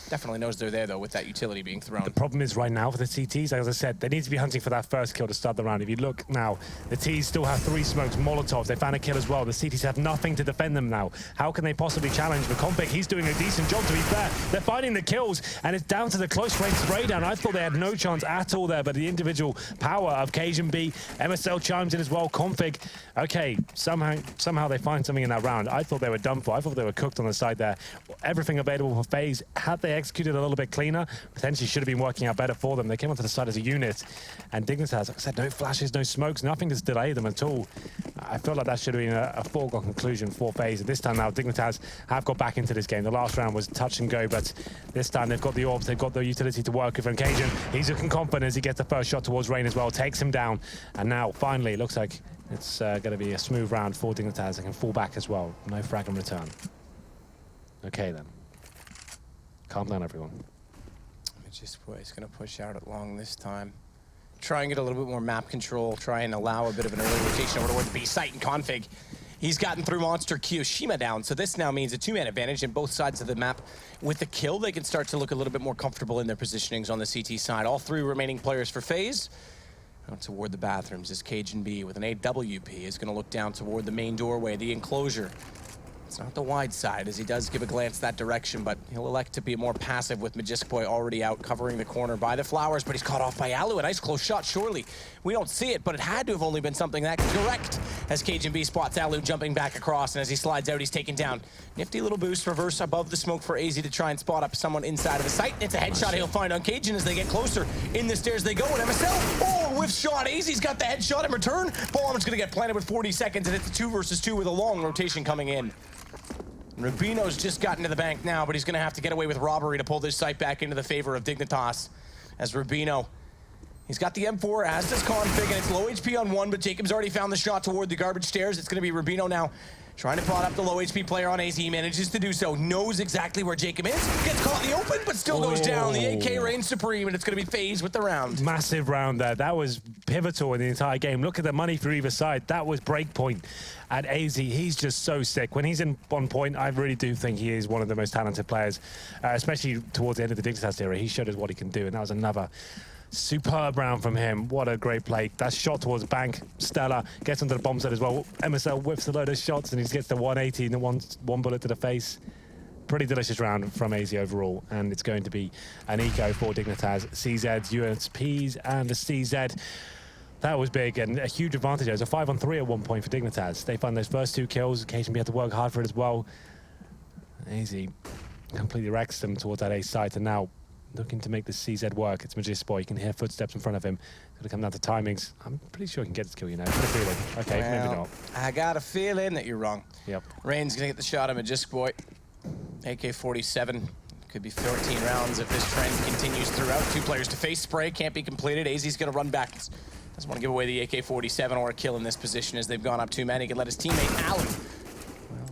Definitely knows they're there, though, with that utility being thrown. The problem is right now for the CTs, as I said, they need to be hunting for that first kill to start the round. If you look now, the Ts still have 3 smokes, Molotovs. They found a kill as well. The CTs have nothing to defend them now. How can they possibly challenge? But Config, he's doing a decent job, to be fair. They're finding the kills, and it's down to the close range spray down. I thought they had no chance at all there, but the individual power of Cajun B, MSL chimes in as well. Config, okay, somehow they find something in that round. I thought they were done for. I thought they were cooked on the side there. Everything available for FaZe. Had they executed a little bit cleaner, potentially should have been working out better for them. They came onto the side as a unit, and Dignitas, like I said, no flashes, no smokes, nothing to delay them at all. I feel like that should have been a foregone conclusion for FaZe. This time now, Dignitas have got back into this game. The last round was touch and go, but this time they've got the orbs, they've got the utility to work with. And Cajun, he's looking confident as he gets the first shot towards Rain as well, takes him down, and now finally it looks like it's going to be a smooth round for Dignitas. They can fall back as well. No frag in return. Okay then. Calm down, everyone. Magisk Boy is going to push out at long this time. Try and get a little bit more map control. Try and allow a bit of an early rotation over toward the B site and Config. He's gotten through Monster Kiyoshima down, so this now means a 2-man advantage in both sides of the map. With the kill, they can start to look a little bit more comfortable in their positionings on the CT side. All 3 remaining players for FaZe. Out toward the bathrooms is Cajun B with an AWP. Is going to look down toward the main doorway, the enclosure. It's not the wide side, as he does give a glance that direction, but he'll elect to be more passive with Magisk Boy already out covering the corner by the flowers, but he's caught off by Alu. A nice close shot, surely. We don't see it, but it had to have only been something that correct, as Cajun B spots Alu jumping back across, and as he slides out, he's taken down. Nifty little boost, reverse above the smoke for AZ to try and spot up someone inside of the site. It's a headshot he'll find on Cajun as they get closer. In the stairs they go, and MSL, oh, whiff shot. AZ's got the headshot in return. Bomb's gonna get planted with 40 seconds, and it's a 2 versus 2 with a long rotation coming in. Rubino's just gotten to the bank now, but he's going to have to get away with robbery to pull this site back into the favor of Dignitas. As Rubino, he's got the M4, as does Config, and it's low HP on 1, but Jacob's already found the shot toward the garbage stairs. It's going to be Rubino now trying to pot up the low HP player on AZ. He manages to do so, knows exactly where Jacob is, gets caught in the open, but still goes down. The AK reigns supreme, and it's going to be FaZe with the round. Massive round there. That was pivotal in the entire game. Look at the money for either side. That was break point. At AZ, he's just so sick. When he's on point, I really do think he is one of the most talented players, especially towards the end of the Dignitas era. He showed us what he can do, and that was another superb round from him. What a great play. That shot towards bank. Stella gets onto the bomb set as well. MSL whips a load of shots, and he gets the 180 and one bullet to the face. Pretty delicious round from AZ overall, and it's going to be an eco for Dignitas, CZs, USPs, and the CZ. That was big and a huge advantage. It was a 5-on-3 at one point for Dignitas. They found those first 2 kills. Occasionally had to work hard for it as well. AZ completely wrecks them towards that A site, and now looking to make the CZ work. It's Magisk Boy. You can hear footsteps in front of him. It's going to come down to timings. I'm pretty sure he can get this kill, you know. I've got a feeling. Okay, well, maybe not. I got a feeling that you're wrong. Yep. Rain's going to get the shot at Magisk Boy. AK-47. Could be 13 rounds if this trend continues throughout. 2 players to face spray. Can't be completed. AZ's going to run back. Doesn't want to give away the AK-47 or a kill in this position as they've gone up 2 men. He can let his teammate Allen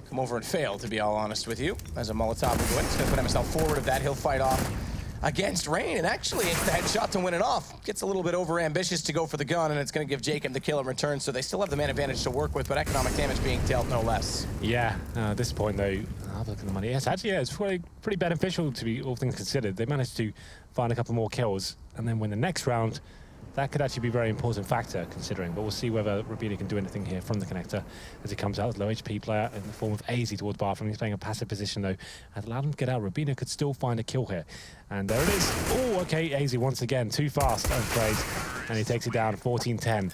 come over and fail, to be all honest with you. As a Molotov will go in. He's going to put himself forward of that. He'll fight off against Rain, and actually it's the headshot to win it off. Gets a little bit over ambitious to go for the gun, and it's going to give Jacob the kill in return, so they still have the man advantage to work with, but economic damage being dealt no less. Yeah, at this point though, I'll look at the money. Yes, actually, yeah, it's pretty beneficial to be all things considered. They managed to find a couple more kills and then win the next round. That could actually be a very important factor considering, but we'll see whether Rubino can do anything here from the connector as he comes out. Low HP player in the form of AZ towards bathroom. He's playing a passive position though. I'd allowed him to get out. Rubino could still find a kill here. And there it is. Oh, okay, AZ once again. Too fast, I'm afraid. And he takes it down, 14-10.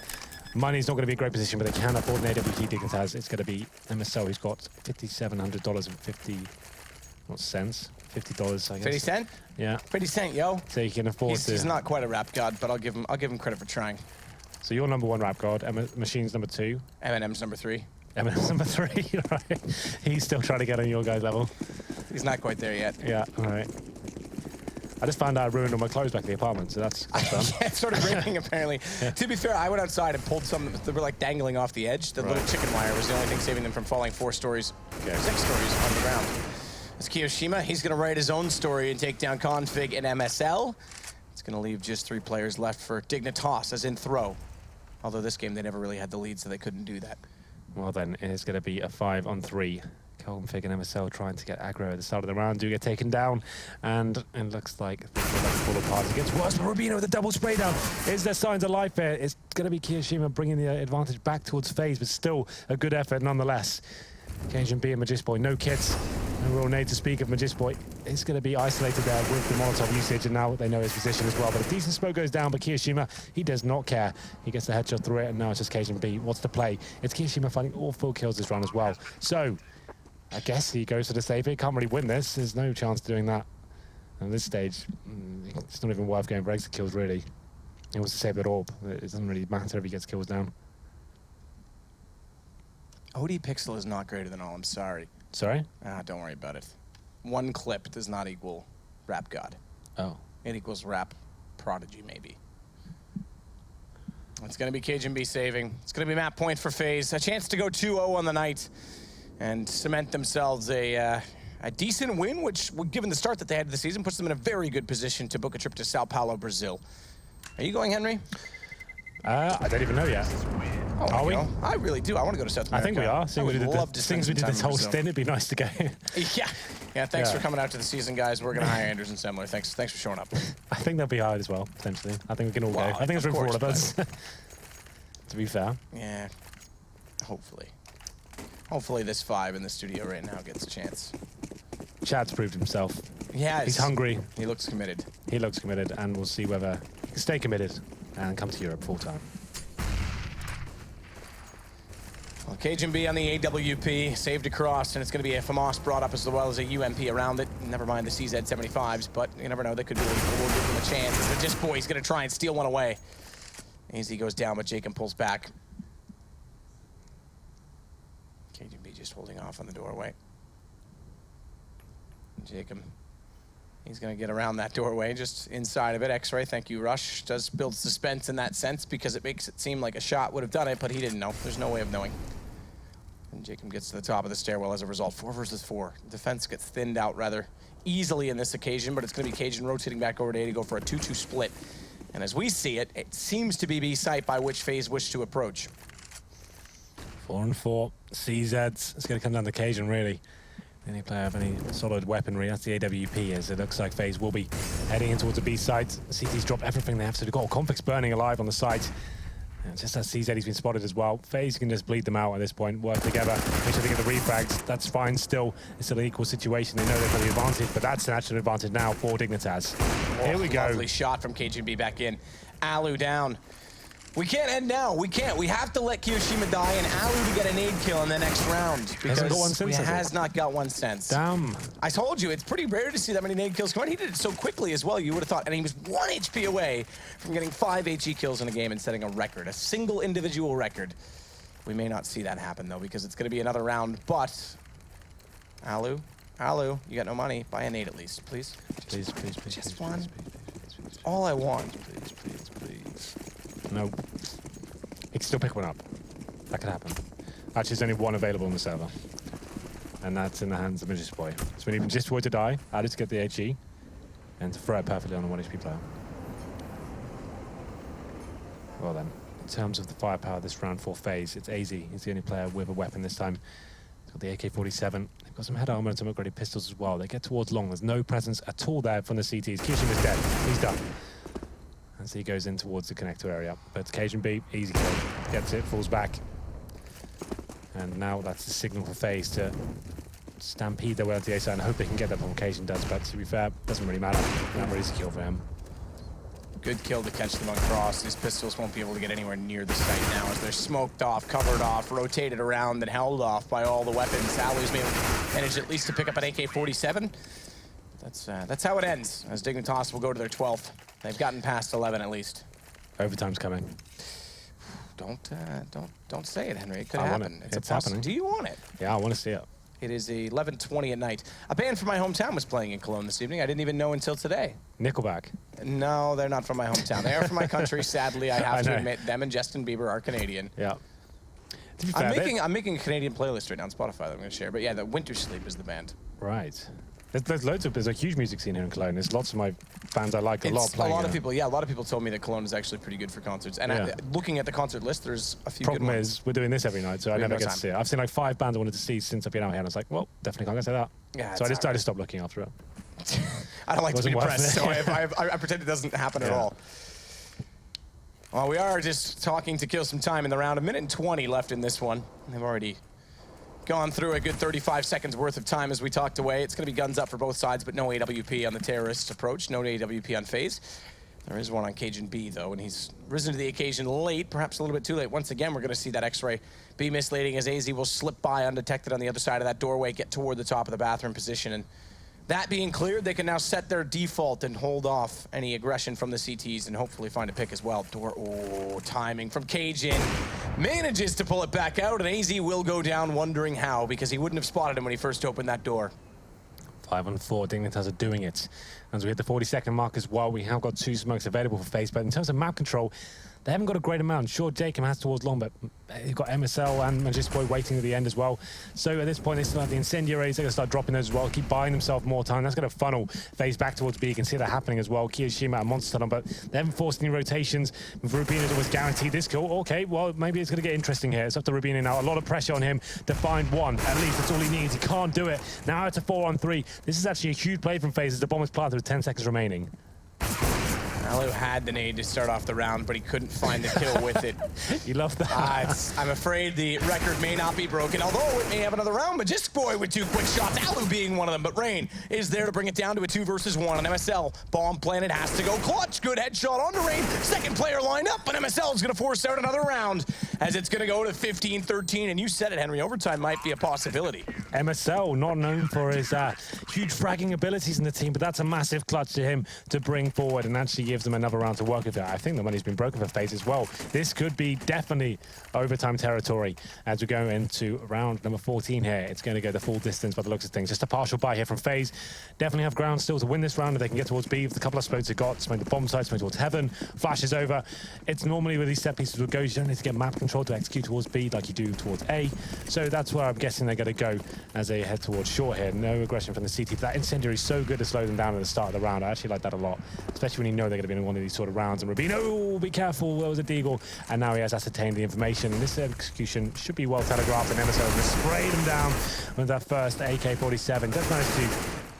Money's not going to be a great position, but they can afford an AWP Dignitas. It's going to be MSL, who's got $5,700 and 50 cents. $50, I guess. 50 cent? Yeah. 50 cent, yo. So you can afford to. He's not quite a rap god, but I'll give him credit for trying. So you're number 1 rap god, Machine's number 2. Eminem's number 3. Eminem's number 3, right? He's still trying to get on your guys' level. He's not quite there yet. Yeah, all right. I just found out I ruined all my clothes back at the apartment, so that's fun. Yeah, it started raining, apparently. Yeah. To be fair, I went outside and pulled some that were like dangling off the edge. The little chicken wire was the only thing saving them from falling 6 stories on the ground. It's Kiyoshima. He's going to write his own story and take down Config and MSL. It's going to leave just 3 players left for Dignitas, as in throw. Although this game, they never really had the lead, so they couldn't do that. Well, then, it's going to be a 5-on-3. Config and MSL trying to get aggro at the start of the round, do get taken down, and it looks like things are about to fall apart. It gets worse, but Rubino with a double spray down. Is there signs of life there? It's going to be Kiyoshima bringing the advantage back towards FaZe, but still a good effort nonetheless. Cajun B and Magistboy, no kits, no real need to speak of Magistboy. It's going to be isolated there with the Molotov usage, and now they know his position as well. But a decent smoke goes down, but Kiyoshima, he does not care. He gets the headshot through it, and now it's just Cajun B. What's the play? It's Kiyoshima finding all full kills this round as well. So, I guess he goes for the save. He can't really win this. There's no chance of doing that. At this stage, it's not even worth going for exit kills, really. He wants to save that orb. It doesn't really matter if he gets kills down. OD Pixel is not greater than all, I'm sorry. Sorry? Don't worry about it. 1 clip does not equal Rap God. Oh. It equals Rap Prodigy, maybe. It's going to be Cajun B saving. It's going to be map point for FaZe. A chance to go 2-0 on the night and cement themselves a decent win, which, given the start that they had to the season, puts them in a very good position to book a trip to Sao Paulo, Brazil. Are you going, Henry? I don't even know yet. Oh, Are we? I really do. I want to go to South America. I think we are. I would love to Since we did this whole stint, it'd be nice to go. Yeah, thanks for coming out to the season, guys. We're going to hire Anders and Semler. Thanks for showing up. I think they'll be hired as well, potentially. I think we can all go. I think there's room for all of us. To be fair. Yeah, hopefully. Hopefully this 5 in the studio right now gets a chance. Chad's proved himself. Yeah, he's hungry. He looks committed. He looks committed, and we'll see whether he can stay committed and come to Europe full time. Well, Cajun B on the AWP, saved across, and it's going to be a FAMAS brought up as well as a UMP around it. Never mind the CZ75s, but you never know, they could be lethal. We'll give them a chance. As the Just Boy's going to try and steal one away. Easy goes down, but Jacob pulls back. Cajun B just holding off on the doorway. Jacob, he's going to get around that doorway, just inside of it. X-Ray, thank you, Rush. Does build suspense in that sense because it makes it seem like a shot would have done it, but he didn't know. There's no way of knowing. And Jacob gets to the top of the stairwell as a result. 4 versus 4. Defense gets thinned out rather easily in this occasion, but it's going to be Cajun rotating back over to A to go for a 2-2 split. And as we see it, it seems to be B site by which FaZe wish to approach. 4-on-4. CZs. It's going to come down to Cajun, really. Any player have any solid weaponry? That's the AWP, as it looks like FaZe will be heading in towards the B site. CT's drop everything they have to do. Got Conflict's burning alive on the site. And just as CZ, he's been spotted as well. FaZe can just bleed them out at this point, work together, make sure they get the refrags. That's fine still. It's still an equal situation. They know they've got the advantage, but that's an actual advantage now for Dignitas. Here we go. Lovely shot from Cajun B back in. Alu down. We can't end now. We can't. We have to let Kiyoshima die and Alu to get a nade kill in the next round. Because he has not got 1 cent. Damn. I told you, it's pretty rare to see that many nade kills come in. He did it so quickly as well, you would have thought. And he was 1 HP away from getting 5 HE kills in a game and setting a record, a single individual record. We may not see that happen, though, because it's going to be another round. But, Alu, you got no money. Buy a nade at least, please. Please. Just one. All I want. Please. No. He can still pick one up. That could happen. Actually, there's only 1 available on the server. And that's in the hands of Magistboy. So we need Magistboy to die, Added to get the HE, and to throw it perfectly on a 1 HP player. Well then, in terms of the firepower this round for FaZe, it's AZ. He's the only player with a weapon this time. He's got the AK-47. They've got some head armor and some upgraded pistols as well. They get towards long. There's no presence at all there from the CTs. Kishima's dead. He's done. As he goes in towards the connector area. But Cajun B, easy kill. Gets it, falls back. And now that's the signal for FaZe to stampede their way onto the A side and hope they can get that before Cajun does. But to be fair, doesn't really matter. That really is a kill for him. Good kill to catch them on cross. These pistols won't be able to get anywhere near the site now as they're smoked off, covered off, rotated around, and held off by all the weapons. Alu's managed at least to pick up an AK-47. That's how it ends, as Dignitas will go to their 12th. They've gotten past 11 at least. Overtime's coming. Don't say it, Henry. It could happen. It's happening. Do you want it? Yeah, I want to see it. It is 11:20 at night. A band from my hometown was playing in Cologne this evening. I didn't even know until today. Nickelback. No, they're not from my hometown. They are from my country. Sadly, I have to admit, them and Justin Bieber are Canadian. Yeah. I'm making a Canadian playlist right now on Spotify that I'm going to share. But yeah, the Winter Sleep is the band. Right. There's a huge music scene here in Cologne. There's lots of my bands I like a lot playing. A lot of people told me that Cologne is actually pretty good for concerts. And looking at the concert list, there's a few good ones. Problem is, we're doing this every night, so I never get to see it. I've seen like 5 bands I wanted to see since I've been out here, and I was like, well, definitely can't go say that. Yeah, so I just stopped looking after it. I don't like to be depressed, so I pretend it doesn't happen at all. Well, we are just talking to kill some time in the round. 1:20 left in this one. They've already gone through a good 35 seconds worth of time as we talked away. It's going to be guns up for both sides, but no AWP on the terrorist approach. No AWP on FaZe. There is one on Cajun B, though, and he's risen to the occasion late, perhaps a little bit too late. Once again, we're going to see that X-ray be misleading as AZ will slip by undetected on the other side of that doorway, get toward the top of the bathroom position. And that being cleared, they can now set their default and hold off any aggression from the CTs and hopefully find a pick as well. Timing from Cajun. Manages to pull it back out, and AZ will go down wondering how, because he wouldn't have spotted him when he first opened that door. 5 on 4, Dignitas are doing it. As we hit the 40-second mark as well, we have got 2 smokes available for FaZe, but in terms of map control, they haven't got a great amount. Sure, Jacob has towards long, but you've got MSL and Magisboy waiting at the end as well. So at this point, they still have the incendiaries. They're going to start dropping those as well, keep buying themselves more time. That's going to funnel FaZe back towards B. You can see that happening as well. Kiyoshima and Monster Tunnel, but they haven't forced any rotations. Rubino's always guaranteed this kill. Okay, well, maybe it's going to get interesting here. It's up to Rubino now. A lot of pressure on him to find one. At least that's all he needs. He can't do it. Now it's a 4 on 3. This is actually a huge play from FaZe as the bomb is planted with 10 seconds remaining. Alu had the nade to start off the round, but he couldn't find the kill with it. You love that. I'm afraid the record may not be broken, although it may have another round. Magisboy with 2 quick shots, Alu being one of them, but Rain is there to bring it down to a 2 versus 1 on MSL. Bomb planted, has to go clutch. Good headshot onto Rain. Second player lined up, and MSL is going to force out another round as it's going to go to 15-13. And you said it, Henry, overtime might be a possibility. MSL, not known for his huge fragging abilities in the team, but that's a massive clutch to him to bring forward and actually gives them another round to work with. I think the money's been broken for FaZe as well. This could be definitely overtime territory as we go into round number 14 here. It's going to go the full distance by the looks of things. Just a partial buy here from FaZe. Definitely have ground still to win this round if they can get towards B with a couple of spots they've got. Smoke the bomb site, smoke towards heaven, flashes over. It's normally with these set pieces will go, you don't need to get map control to execute towards B like you do towards A. So that's where I'm guessing they're going to go as they head towards short here. No aggression from the CT. That incendiary is so good to slow them down at the start of the round. I actually like that a lot, especially when you know they're going to be in one of these sort of rounds. And Rubino, be careful, there was a deagle, and now he has ascertained the information. And this execution should be well telegraphed, and MSL is going to spray them down with that first AK-47. Just managed to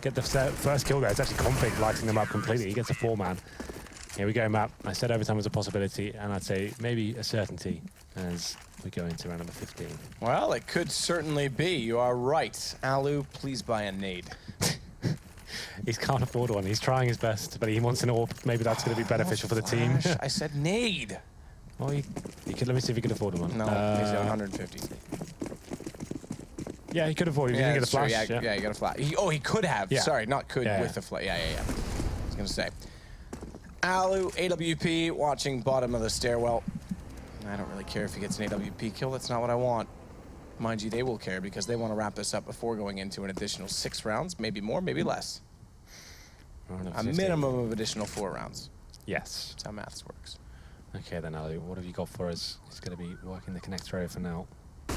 get the first kill there. It's actually Config lighting them up completely. He gets a 4-man. Here we go, Matt. I said overtime was a possibility, and I'd say maybe a certainty as we go into round number 15. Well, it could certainly be. You are right. Alu, please buy a nade. He can't afford one. He's trying his best, but he wants an AWP. Maybe that's going to be beneficial for the team. I said nade. Well, he could. Let me see if he could afford one. No, he's at 150. Yeah, he could afford it. He didn't get a flash. Yeah, he got a flash. He could have. Yeah. Sorry, not could with the flash. Yeah. I was going to say. Alu, AWP, watching bottom of the stairwell. I don't really care if he gets an AWP kill. That's not what I want. Mind you, they will care because they want to wrap this up before going into an additional 6 rounds, maybe more, maybe less. A minimum of additional 4 rounds. Yes. That's how maths works. Okay, then, Ali, what have you got for us? He's going to be working the connector area for now.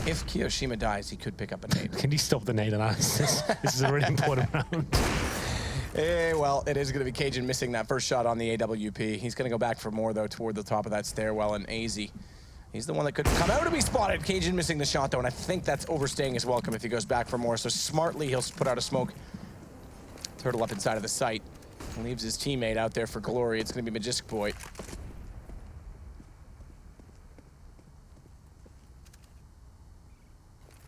If Kiyoshima dies, he could pick up a nade. Can you stop the nade analysis? This is a really important round. Well, it is going to be Cajun missing that first shot on the AWP. He's going to go back for more, though, toward the top of that stairwell, and AZ. He's the one that could come out to be spotted. Cajun missing the shot, though, and I think that's overstaying his welcome if he goes back for more. So smartly, he'll put out a smoke. Turtle up inside of the site. Leaves his teammate out there for glory. It's going to be Magisboy.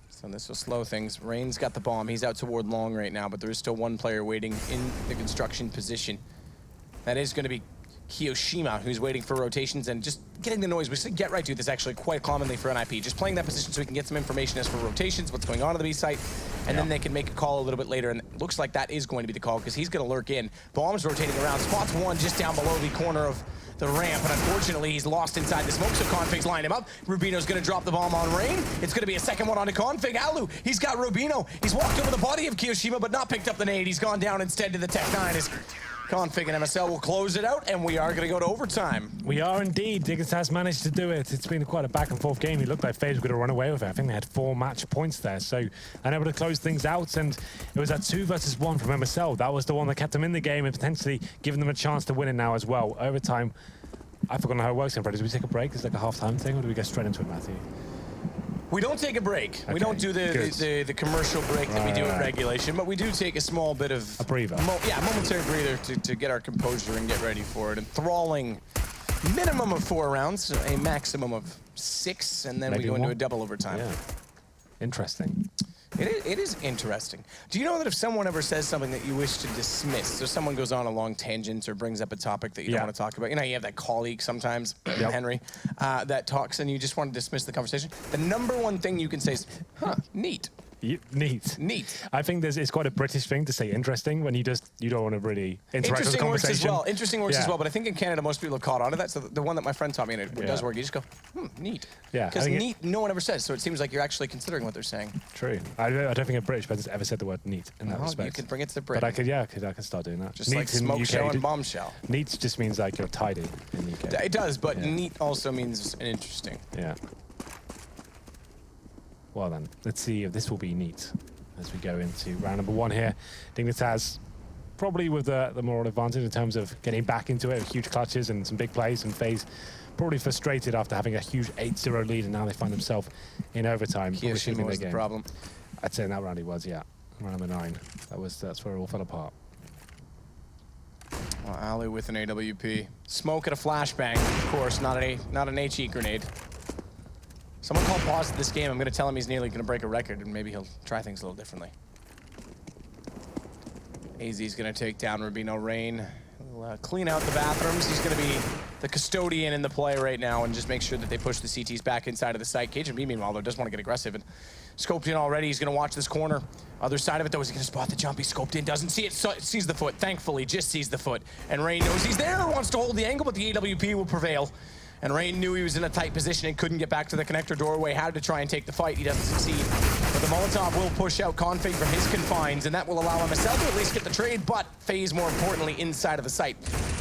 So this will slow things. Rain's got the bomb. He's out toward long right now, but there is still one player waiting in the construction position. That is going to be Kiyoshima, who's waiting for rotations and just getting the noise. We say get right to this actually quite commonly for NIP. Just playing that position so we can get some information as for rotations, what's going on the B site, and then they can make a call a little bit later. And it looks like that is going to be the call because he's going to lurk in. Bombs rotating around. Spots one just down below the corner of the ramp, but unfortunately he's lost inside the smoke, so Config's lined him up. Rubino's gonna drop the bomb on Rain. It's gonna be a second one onto Config. Alu, he's got Rubino. He's walked over the body of Kiyoshima, but not picked up the nade. He's gone down instead to the Tech 9. As Config and MSL will close it out, and we are gonna go to overtime. We are indeed. Dignitas managed to do it. It's been quite a back and forth game. It looked like FaZe were going to run away with it. I think they had 4 match points there, so unable to close things out. And it was that 2 versus 1 from MSL. That was the one that kept them in the game and potentially giving them a chance to win it now as well. Overtime, I've forgotten how it works in front. Do we take a break? Is it like a half-time thing, or do we get straight into it, Matthew? We don't take a break. Okay, we don't do the commercial break that we do in regulation, but we do take a small bit of... A breather. Momentary breather to get our composure and get ready for it. Enthralling minimum of 4 rounds, a maximum of 6, and then Maybe we go into more. a double overtime. Yeah. Interesting. It is interesting. Do you know that if someone ever says something that you wish to dismiss, so someone goes on a long tangent or brings up a topic that you don't want to talk about, you know, you have that colleague sometimes, Henry, that talks and you just want to dismiss the conversation, the number one thing you can say is, huh, neat. Neat. Neat. I think it's quite a British thing to say interesting when you don't want to really interact with the Interesting works as conversation. well. Interesting works as well, but I think in Canada most people have caught on to that. So the one that my friend taught me, and it does work. You just go, neat. Yeah, Because neat, no one ever says. So it seems like you're actually considering what they're saying. True. I don't think a British person's ever said the word neat in that respect. You can bring it to the But Britain. I could start doing that. Just like Neat in smoke UK, show and bombshell. Neat just means like you're tidy in the UK. It does, but neat also means interesting. Yeah. Well then, let's see if this will be neat as we go into round number 1 here. Dignitas probably with the moral advantage in terms of getting back into it, huge clutches and some big plays, and FaZe probably frustrated after having a huge 8-0 lead, and now they find themselves in overtime. Kiyoshima was the problem. I'd say in that round he was, yeah. Round number 9. That's where it all fell apart. Well, Ali with an AWP. Smoke at a flashbang, of course, not an HE grenade. Someone call pause to this game. I'm going to tell him he's nearly going to break a record, and maybe he'll try things a little differently. AZ's going to take down Rubino Rain. He'll clean out the bathrooms. He's going to be the custodian in the play right now and just make sure that they push the CTs back inside of the site. KGB, meanwhile, though, doesn't want to get aggressive and scoped in already. He's going to watch this corner. Other side of it, though, is he going to spot the jump? He's scoped in, doesn't see it, sees the foot. Thankfully, just sees the foot. And Rain knows he's there, wants to hold the angle, but the AWP will prevail. And Rain knew he was in a tight position and couldn't get back to the connector doorway, had to try and take the fight. He doesn't succeed. But the Molotov will push out Config from his confines, and that will allow MSL to at least get the trade, but FaZe, more importantly, inside of the site.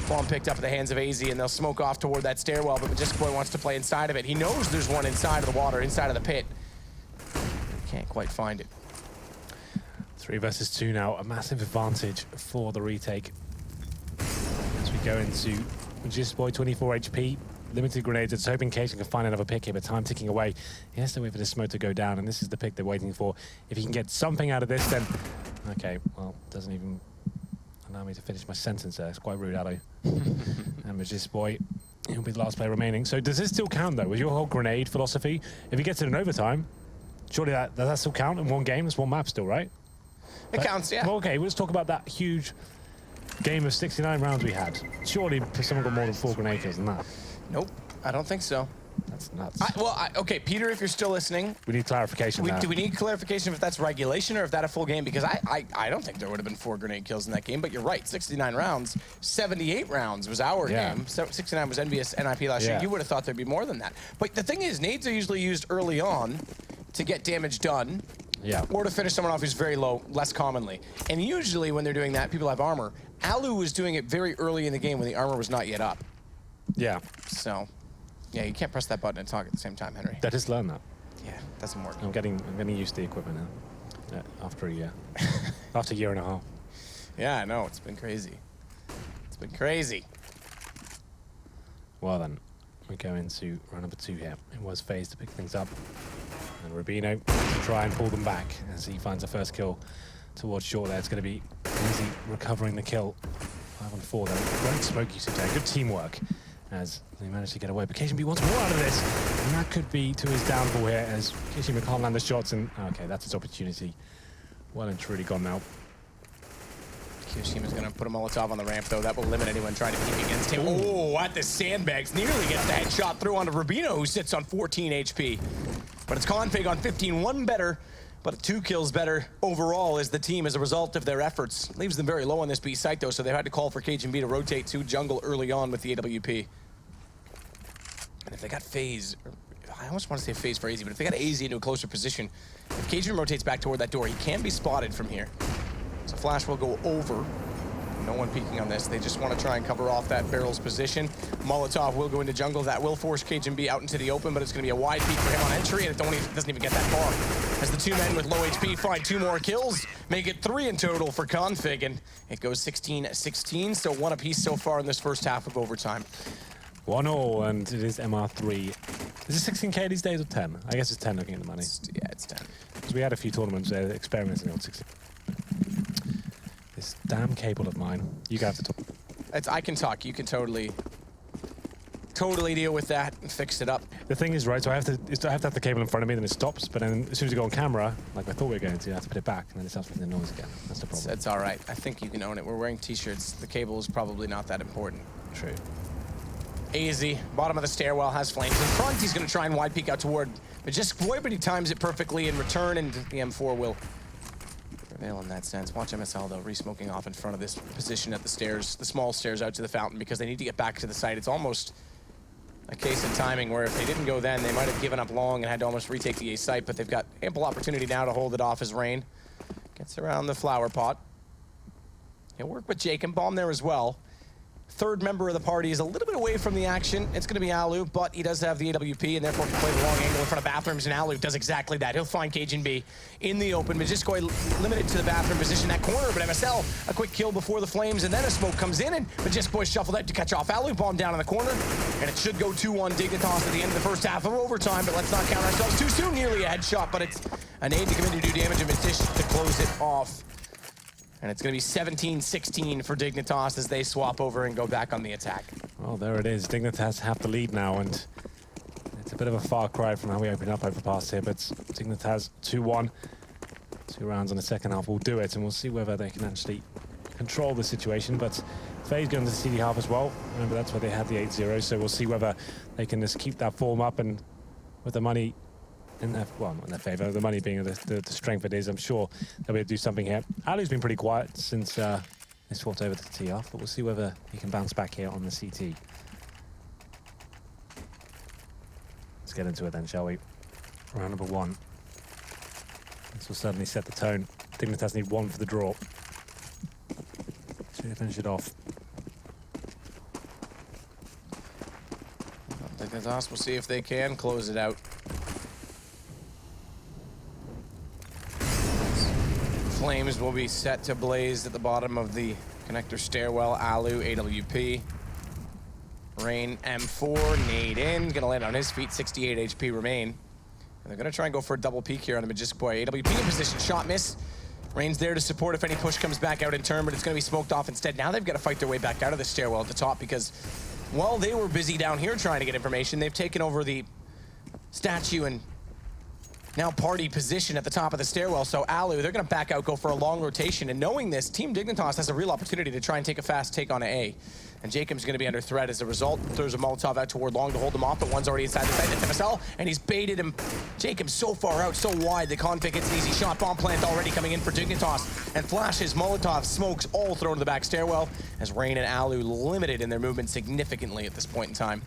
Bomb picked up at the hands of AZ, and they'll smoke off toward that stairwell, but Majestic Boy wants to play inside of it. He knows there's one inside of the water, inside of the pit. Can't quite find it. 3 versus 2 now, a massive advantage for the retake. As we go into Majestic Boy, 24 HP. Limited grenades. It's hoping Cation can find another pick here, but time ticking away. He has to wait for the smoke to go down, and this is the pick they're waiting for. If he can get something out of this, then... Okay, well, doesn't even allow me to finish my sentence there. It's quite rude, Allo. And Majestic Boy, he'll be the last player remaining. So does this still count, though? Was your whole grenade philosophy? If he gets it in overtime, surely does that still count in one game? It's one map still, right? It counts, yeah. Well, okay, let's talk about that huge game of 69 rounds we had. Surely someone got more than 4 grenade kills than that. Nope, I don't think so. That's nuts. Okay, Peter, if you're still listening, We need clarification there. do we need clarification if that's regulation or if that's a full game? Because I don't think there would have been 4 grenade kills in that game, but you're right, 69 rounds, 78 rounds was our game. 69 was NBS NIP last year. You would have thought there'd be more than that. But the thing is, nades are usually used early on to get damage done. Or to finish someone off who's very low, less commonly. And usually when they're doing that, people have armor. Alu was doing it very early in the game when the armor was not yet up. Yeah. So, yeah, you can't press that button and talk at the same time, Henry. I just learned that. Yeah, doesn't work. I'm getting used to the equipment now. After a year. After a year and a half. Yeah, I know. It's been crazy. It's been crazy. Well then, we go into round number 2 here. It was FaZe to pick things up. And Rubino to try and pull them back as he finds the first kill towards short there. It's going to be easy recovering the kill. 5 on 4 though. Great smoke usage there. Good teamwork as they managed to get away. But KGB wants more out of this. And that could be to his downfall here as KGB can't land the shots. And okay, that's his opportunity. Well and truly gone now. Kiyoshima's going to put a Molotov on the ramp, though. That will limit anyone trying to peek against him. Oh, at the sandbags. Nearly gets the headshot through onto Rubino, who sits on 14 HP. But it's Config on 15. 1 better, but 2 kills better overall as the team as a result of their efforts. Leaves them very low on this B site, though, so they had to call for KGB to rotate to jungle early on with the AWP. And if they got FaZe, I almost want to say FaZe for AZ, but if they got AZ into a closer position, if Cajun rotates back toward that door, he can be spotted from here. So Flash will go over. No one peeking on this. They just want to try and cover off that barrel's position. Molotov will go into jungle. That will force Cajun B out into the open, but it's going to be a wide peek for him on entry, and it doesn't even get that far. As the two men with low HP find 2 more kills, make it 3 in total for Config, and it goes 16-16, so 1 apiece so far in this first half of overtime. 1-0, and it is MR3. Is it 16K these days or 10? I guess it's 10 looking at the money. Yeah, it's 10. Because we had a few tournaments experimenting on 16. This damn cable of mine. You guys have to talk. I can talk. You can totally deal with that and fix it up. The thing is, right, so I have to have the cable in front of me, then it stops, but then as soon as you go on camera, like I thought we were going to, I have to put it back, and then it starts making the noise again. That's the problem. It's all right. I think you can own it. We're wearing t-shirts. The cable is probably not that important. True. AZ, bottom of the stairwell, has flames in front. He's going to try and wide peek out toward Majesticoy, but he times it perfectly in return, and the M4 will prevail in that sense. Watch MSL, though, re-smoking off in front of this position at the stairs, the small stairs out to the fountain, because they need to get back to the site. It's almost a case of timing where if they didn't go then, they might have given up long and had to almost retake the A site, but they've got ample opportunity now to hold it off as Rain gets around the flower pot. He'll work with Jake and Bomb there as well. Third member of the party is a little bit away from the action. It's going to be Alu, but he does have the AWP and therefore can play the long angle in front of bathrooms, and Alu does exactly that. He'll find Cajun B in the open. Majesticoy limited to the bathroom position, that corner, but MSL, a quick kill before the flames, and then a smoke comes in, and Majesticoy shuffled out to catch off Alu. Bomb down in the corner, and it should go 2-1 Dignitas at the end of the first half of overtime, but let's not count ourselves too soon. Nearly a headshot, but it's a nade to come in to do damage, and Majesticoy to close it off. And it's going to be 17-16 for Dignitas as they swap over and go back on the attack. Well, there it is. Dignitas have the lead now, and it's a bit of a far cry from how we opened up Overpass here, but Dignitas 2-1. 2 rounds in the second half will do it, and we'll see whether they can actually control the situation. But FaZe going to the CD half as well. Remember, that's where they had the 8-0, so we'll see whether they can just keep that form up, and with the money in their, well, not in their favour, the money being the strength it is, I'm sure they'll be able to do something here. Ali's been pretty quiet since they swapped over to the T half, but we'll see whether he can bounce back here on the CT. Let's get into it then, shall we? Round number 1. This will certainly set the tone. Dignitas need 1 for the draw. So finish it off. Dignitas, we'll see if they can close it out. Flames will be set to blaze at the bottom of the connector stairwell. Alu, AWP. Rain, M4, nade in. Gonna land on his feet, 68 HP remain. And they're gonna try and go for a double peek here on the Majesticoy. AWP in position, shot miss. Rain's there to support if any push comes back out in turn, but it's gonna be smoked off instead. Now they've got to fight their way back out of the stairwell at the top because while they were busy down here trying to get information, they've taken over the statue and now party position at the top of the stairwell. So Alu, they're going to back out, go for a long rotation. And knowing this, Team Dignitas has a real opportunity to try and take a fast take on A. And Jacob's going to be under threat as a result. Throws a Molotov out toward long to hold him off, but one's already inside the site. That's MSL, and he's baited him. Jacob's so far out, so wide. The Config gets an easy shot. Bomb plant already coming in for Dignitas. And flashes, Molotov, smokes, all thrown to the back stairwell as Rain and Alu limited in their movement significantly at this point in time.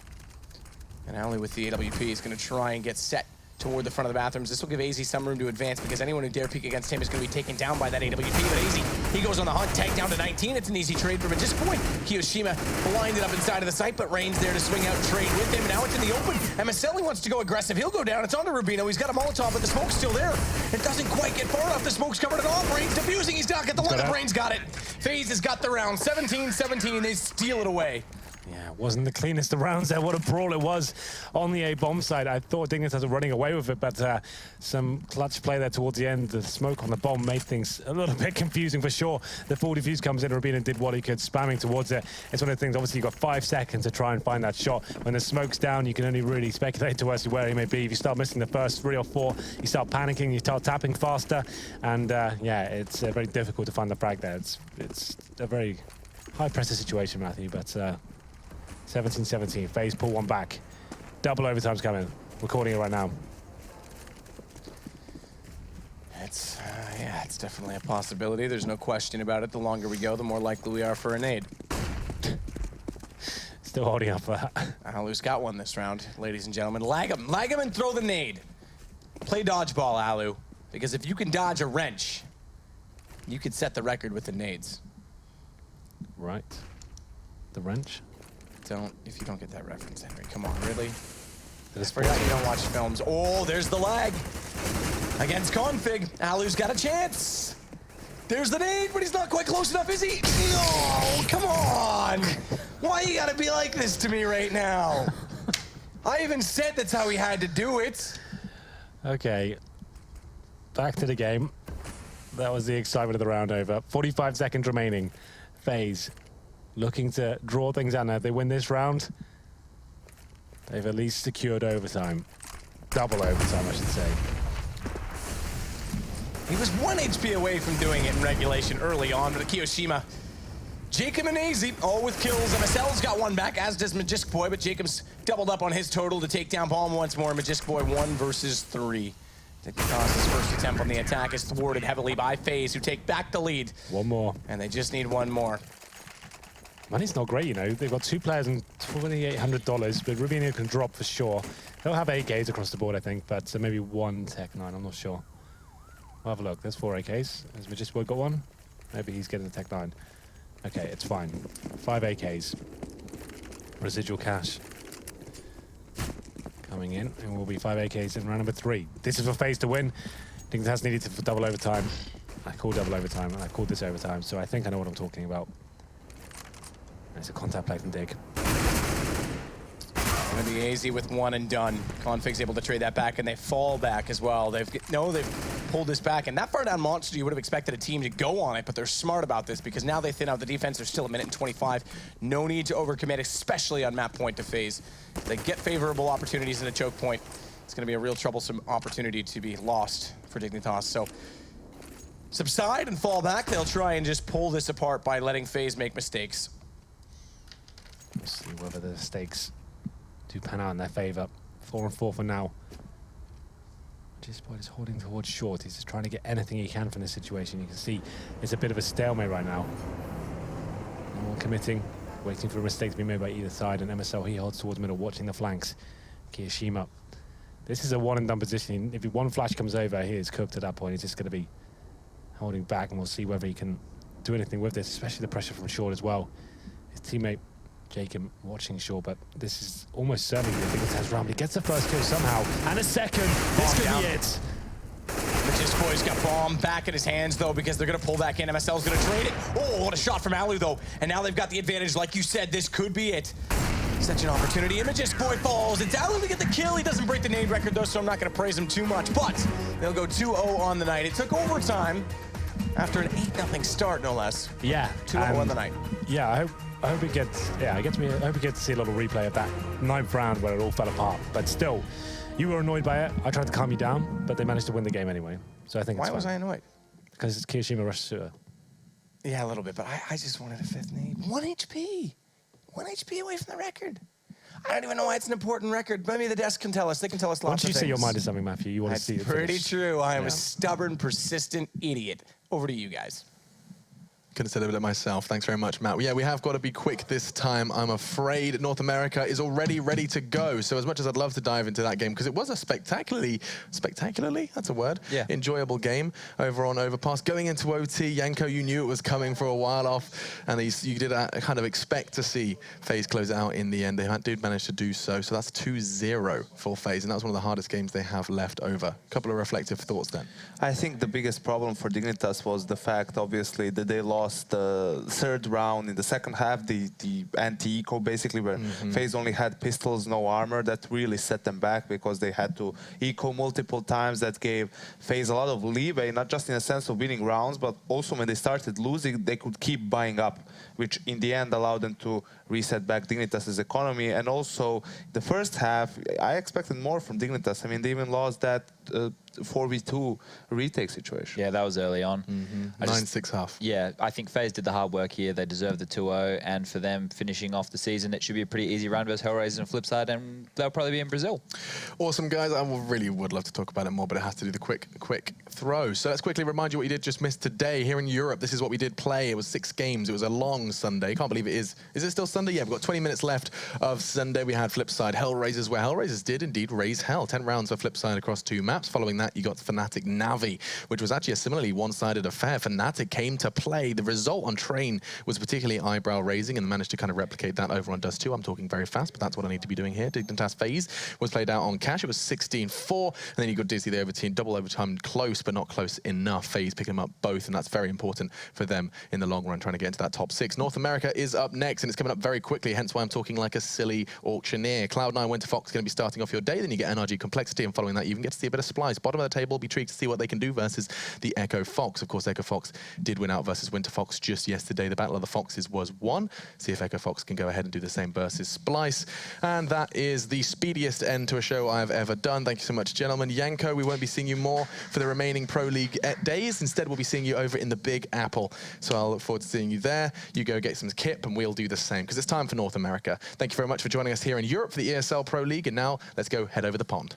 And Alu with the AWP is going to try and get set toward the front of the bathrooms. This will give AZ some room to advance because anyone who dare peek against him is going to be taken down by that AWP. But AZ, he goes on the hunt, tagged down to 19. It's an easy trade for Majesticoy. Kiyoshima blinded up inside of the site, but Rain's there to swing out and trade with him. Now it's in the open. MSL wants to go aggressive. He'll go down. It's on to Rubino. He's got a Molotov, but the smoke's still there. It doesn't quite get far enough. The smoke's covered it off. Rain's defusing. He's not got the lineup. Rain's got it. FaZe has got the round. 17-17. They steal it away. Yeah, it wasn't the cleanest of rounds there. What a brawl it was on the A-bomb side. I thought Dignitas were running away with it, but some clutch play there towards the end. The smoke on the bomb made things a little bit confusing for sure. The full defuse comes in, Rubino did what he could, spamming towards it. It's one of the things, obviously, you've got 5 seconds to try and find that shot. When the smoke's down, you can only really speculate to as to where he may be. If you start missing the first 3 or 4, you start panicking, you start tapping faster, and yeah, it's very difficult to find the frag there. It's a very high-pressure situation, Matthew, but 17-17, FaZe pull one back. Double overtime's coming. Recording it right now. Yeah, it's definitely a possibility. There's no question about it. The longer we go, the more likely we are for a nade. It's Still holding up for that. Alu's got one this round, ladies and gentlemen. Lag him and throw the nade. Play dodgeball, Alu, because if you can dodge a wrench, you could set the record with the nades. Right. The wrench. If you don't get that reference, Henry, come on, really? I forgot you don't watch films. Oh, there's the lag. Against Config, Alu's got a chance. There's the nade, but he's not quite close enough, is he? No, come on. Why you gotta be like this to me right now? I even said that's how he had to do it. Okay. Back to the game. That was the excitement of the round over. 45 seconds remaining. FaZe looking to draw things out now. If they win this round, they've at least secured overtime. Double overtime, I should say. He was 1 HP away from doing it in regulation early on, but Kiyoshima. Jacob and AZ, all with kills. MSL's got one back, as does Magisk Boy, but Jacob's doubled up on his total to take down Bomb once more. Magisk Boy 1 versus 3. Dignitas' first attempt on the attack is thwarted heavily by FaZe, who take back the lead. One more. And they just need one more. Money's not great, you know. They've got 2 players and $2,800, but Rubinho can drop for sure. They'll have 8Ks across the board, I think, but maybe 1 Tech 9, I'm not sure. We'll have a look. There's 4 AKs. Has Magisk Boy got one? Maybe he's getting the Tech 9. Okay, it's fine. 5 AKs. Residual cash coming in, and will be 5 AKs in round number 3. This is for FaZe to win. Dignitas needed to double overtime. I called double overtime, and I called this overtime, so I think I know what I'm talking about. It's a contact play from Dig. Gonna be AZ with 1 and done. Config's able to trade that back, and they fall back as well. They've pulled this back, and that far down Monster, you would have expected a team to go on it, but they're smart about this because now they thin out the defense. They're still 1 minute and 25. No need to overcommit, especially on map point to FaZe. They get favorable opportunities in a choke point. It's gonna be a real troublesome opportunity to be lost for Dignitas. So subside and fall back. They'll try and just pull this apart by letting FaZe make mistakes. We'll see whether the stakes do pan out in their favor. 4 and 4 for now. Magisk Boy is holding towards short. He's just trying to get anything he can from this situation. You can see it's a bit of a stalemate right now. No one committing, waiting for a mistake to be made by either side. And MSL, he holds towards middle, watching the flanks. Kiyoshima. This is a 1 and done position. If one flash comes over, he is cooked at that point. He's just going to be holding back, and we'll see whether he can do anything with this, especially the pressure from short as well. His teammate Jacob watching short, but this is almost certainly the Dignitas round. He gets the first kill somehow, and a second. This could be it. Magisk Boy's got Bomb back in his hands, though, because they're going to pull back in. MSL's going to trade it. Oh, what a shot from Alu, though. And now they've got the advantage. Like you said, this could be it. Such an opportunity. And Magisk Boy falls. It's Alu to get the kill. He doesn't break the nade record, though, so I'm not going to praise him too much. But they'll go 2-0 on the night. It took overtime after an 8-0 start, no less. Yeah. 2-0 on the night. Yeah, I hope it gets. Yeah, I hope we get to see a little replay of that 9th round where it all fell apart. But still, you were annoyed by it. I tried to calm you down, but they managed to win the game anyway. So I think. Why was I annoyed? Because it's Kiyoshima rushed to her. Yeah, a little bit, but I just wanted a 5th nade. 1 HP. 1 HP away from the record. I don't even know why it's an important record. Maybe the desk can tell us. They can tell us lots of things. Once you say your mind is something, Matthew, you want to see it. That's pretty true. I am a stubborn, persistent idiot. Over to you guys. Could have said a bit myself. Thanks very much, Matt. Yeah, we have got to be quick this time, I'm afraid. North America is already ready to go. So as much as I'd love to dive into that game, because it was a spectacularly, that's a word, enjoyable game over on Overpass. Going into OT, Yanko, you knew it was coming for a while off, and you did kind of expect to see FaZe close it out in the end. They did manage to do so. So that's 2-0 for FaZe, and that's one of the hardest games they have left over. A couple of reflective thoughts then. I think the biggest problem for Dignitas was the fact, obviously, that they lost the 3rd round in the second half, the anti-eco basically, where FaZe only had pistols, no armor. That really set them back because they had to eco multiple times. That gave FaZe a lot of leeway, not just in a sense of winning rounds, but also when they started losing, they could keep buying up, which in the end allowed them to reset back Dignitas' economy. And also, the first half, I expected more from Dignitas. I mean, they even lost that 4v2 retake situation. Yeah, that was early on. I just- 9-6 half. Yeah, I think FaZe did the hard work here. They deserve the 2-0, and for them finishing off the season, it should be a pretty easy run versus Hellraisers and Flipside, and they'll probably be in Brazil. Awesome, guys. I really would love to talk about it more, but it has to do the quick throw. So let's quickly remind you what you did just miss today. Here in Europe, this is what we did play. It was 6 games. It was a long Sunday. Can't believe it is. Is it still Sunday? Yeah, we've got 20 minutes left of Sunday. We had Flipside Hellraisers, where Hellraisers did indeed raise hell. 10 rounds for Flipside across 2 maps. Following that, you got Fnatic Navi, which was actually a similarly one-sided affair. Fnatic came to play. The result on Train was particularly eyebrow-raising and managed to kind of replicate that over on Dust 2. I'm talking very fast, but that's what I need to be doing here. Dignitas FaZe was played out on Cash. It was 16-4, and then you got Dizzy the overteam, double overtime, close, but not close enough. FaZe picking them up both, and that's very important for them in the long run, trying to get into that top 6. North America is up next, and it's coming up very quickly, hence why I'm talking like a silly auctioneer. Cloud9 Winter Fox is going to be starting off your day, then you get NRG Complexity, and following that, you even get to see a bit of Splice. Bottom of the table, be intrigued to see what they can do versus the Echo Fox. Of course, Echo Fox did win out versus Winter Fox just yesterday. The Battle of the Foxes was won. See if Echo Fox can go ahead and do the same versus Splice. And that is the speediest end to a show I've ever done. Thank you so much, gentlemen. Yanko, we won't be seeing you more for the remaining Pro League days. Instead, we'll be seeing you over in the Big Apple. So I'll look forward to seeing you there. You go get some kip, and we'll do the same, because it's time for North America. Thank you very much for joining us here in Europe for the ESL Pro League. And now, let's go head over the pond.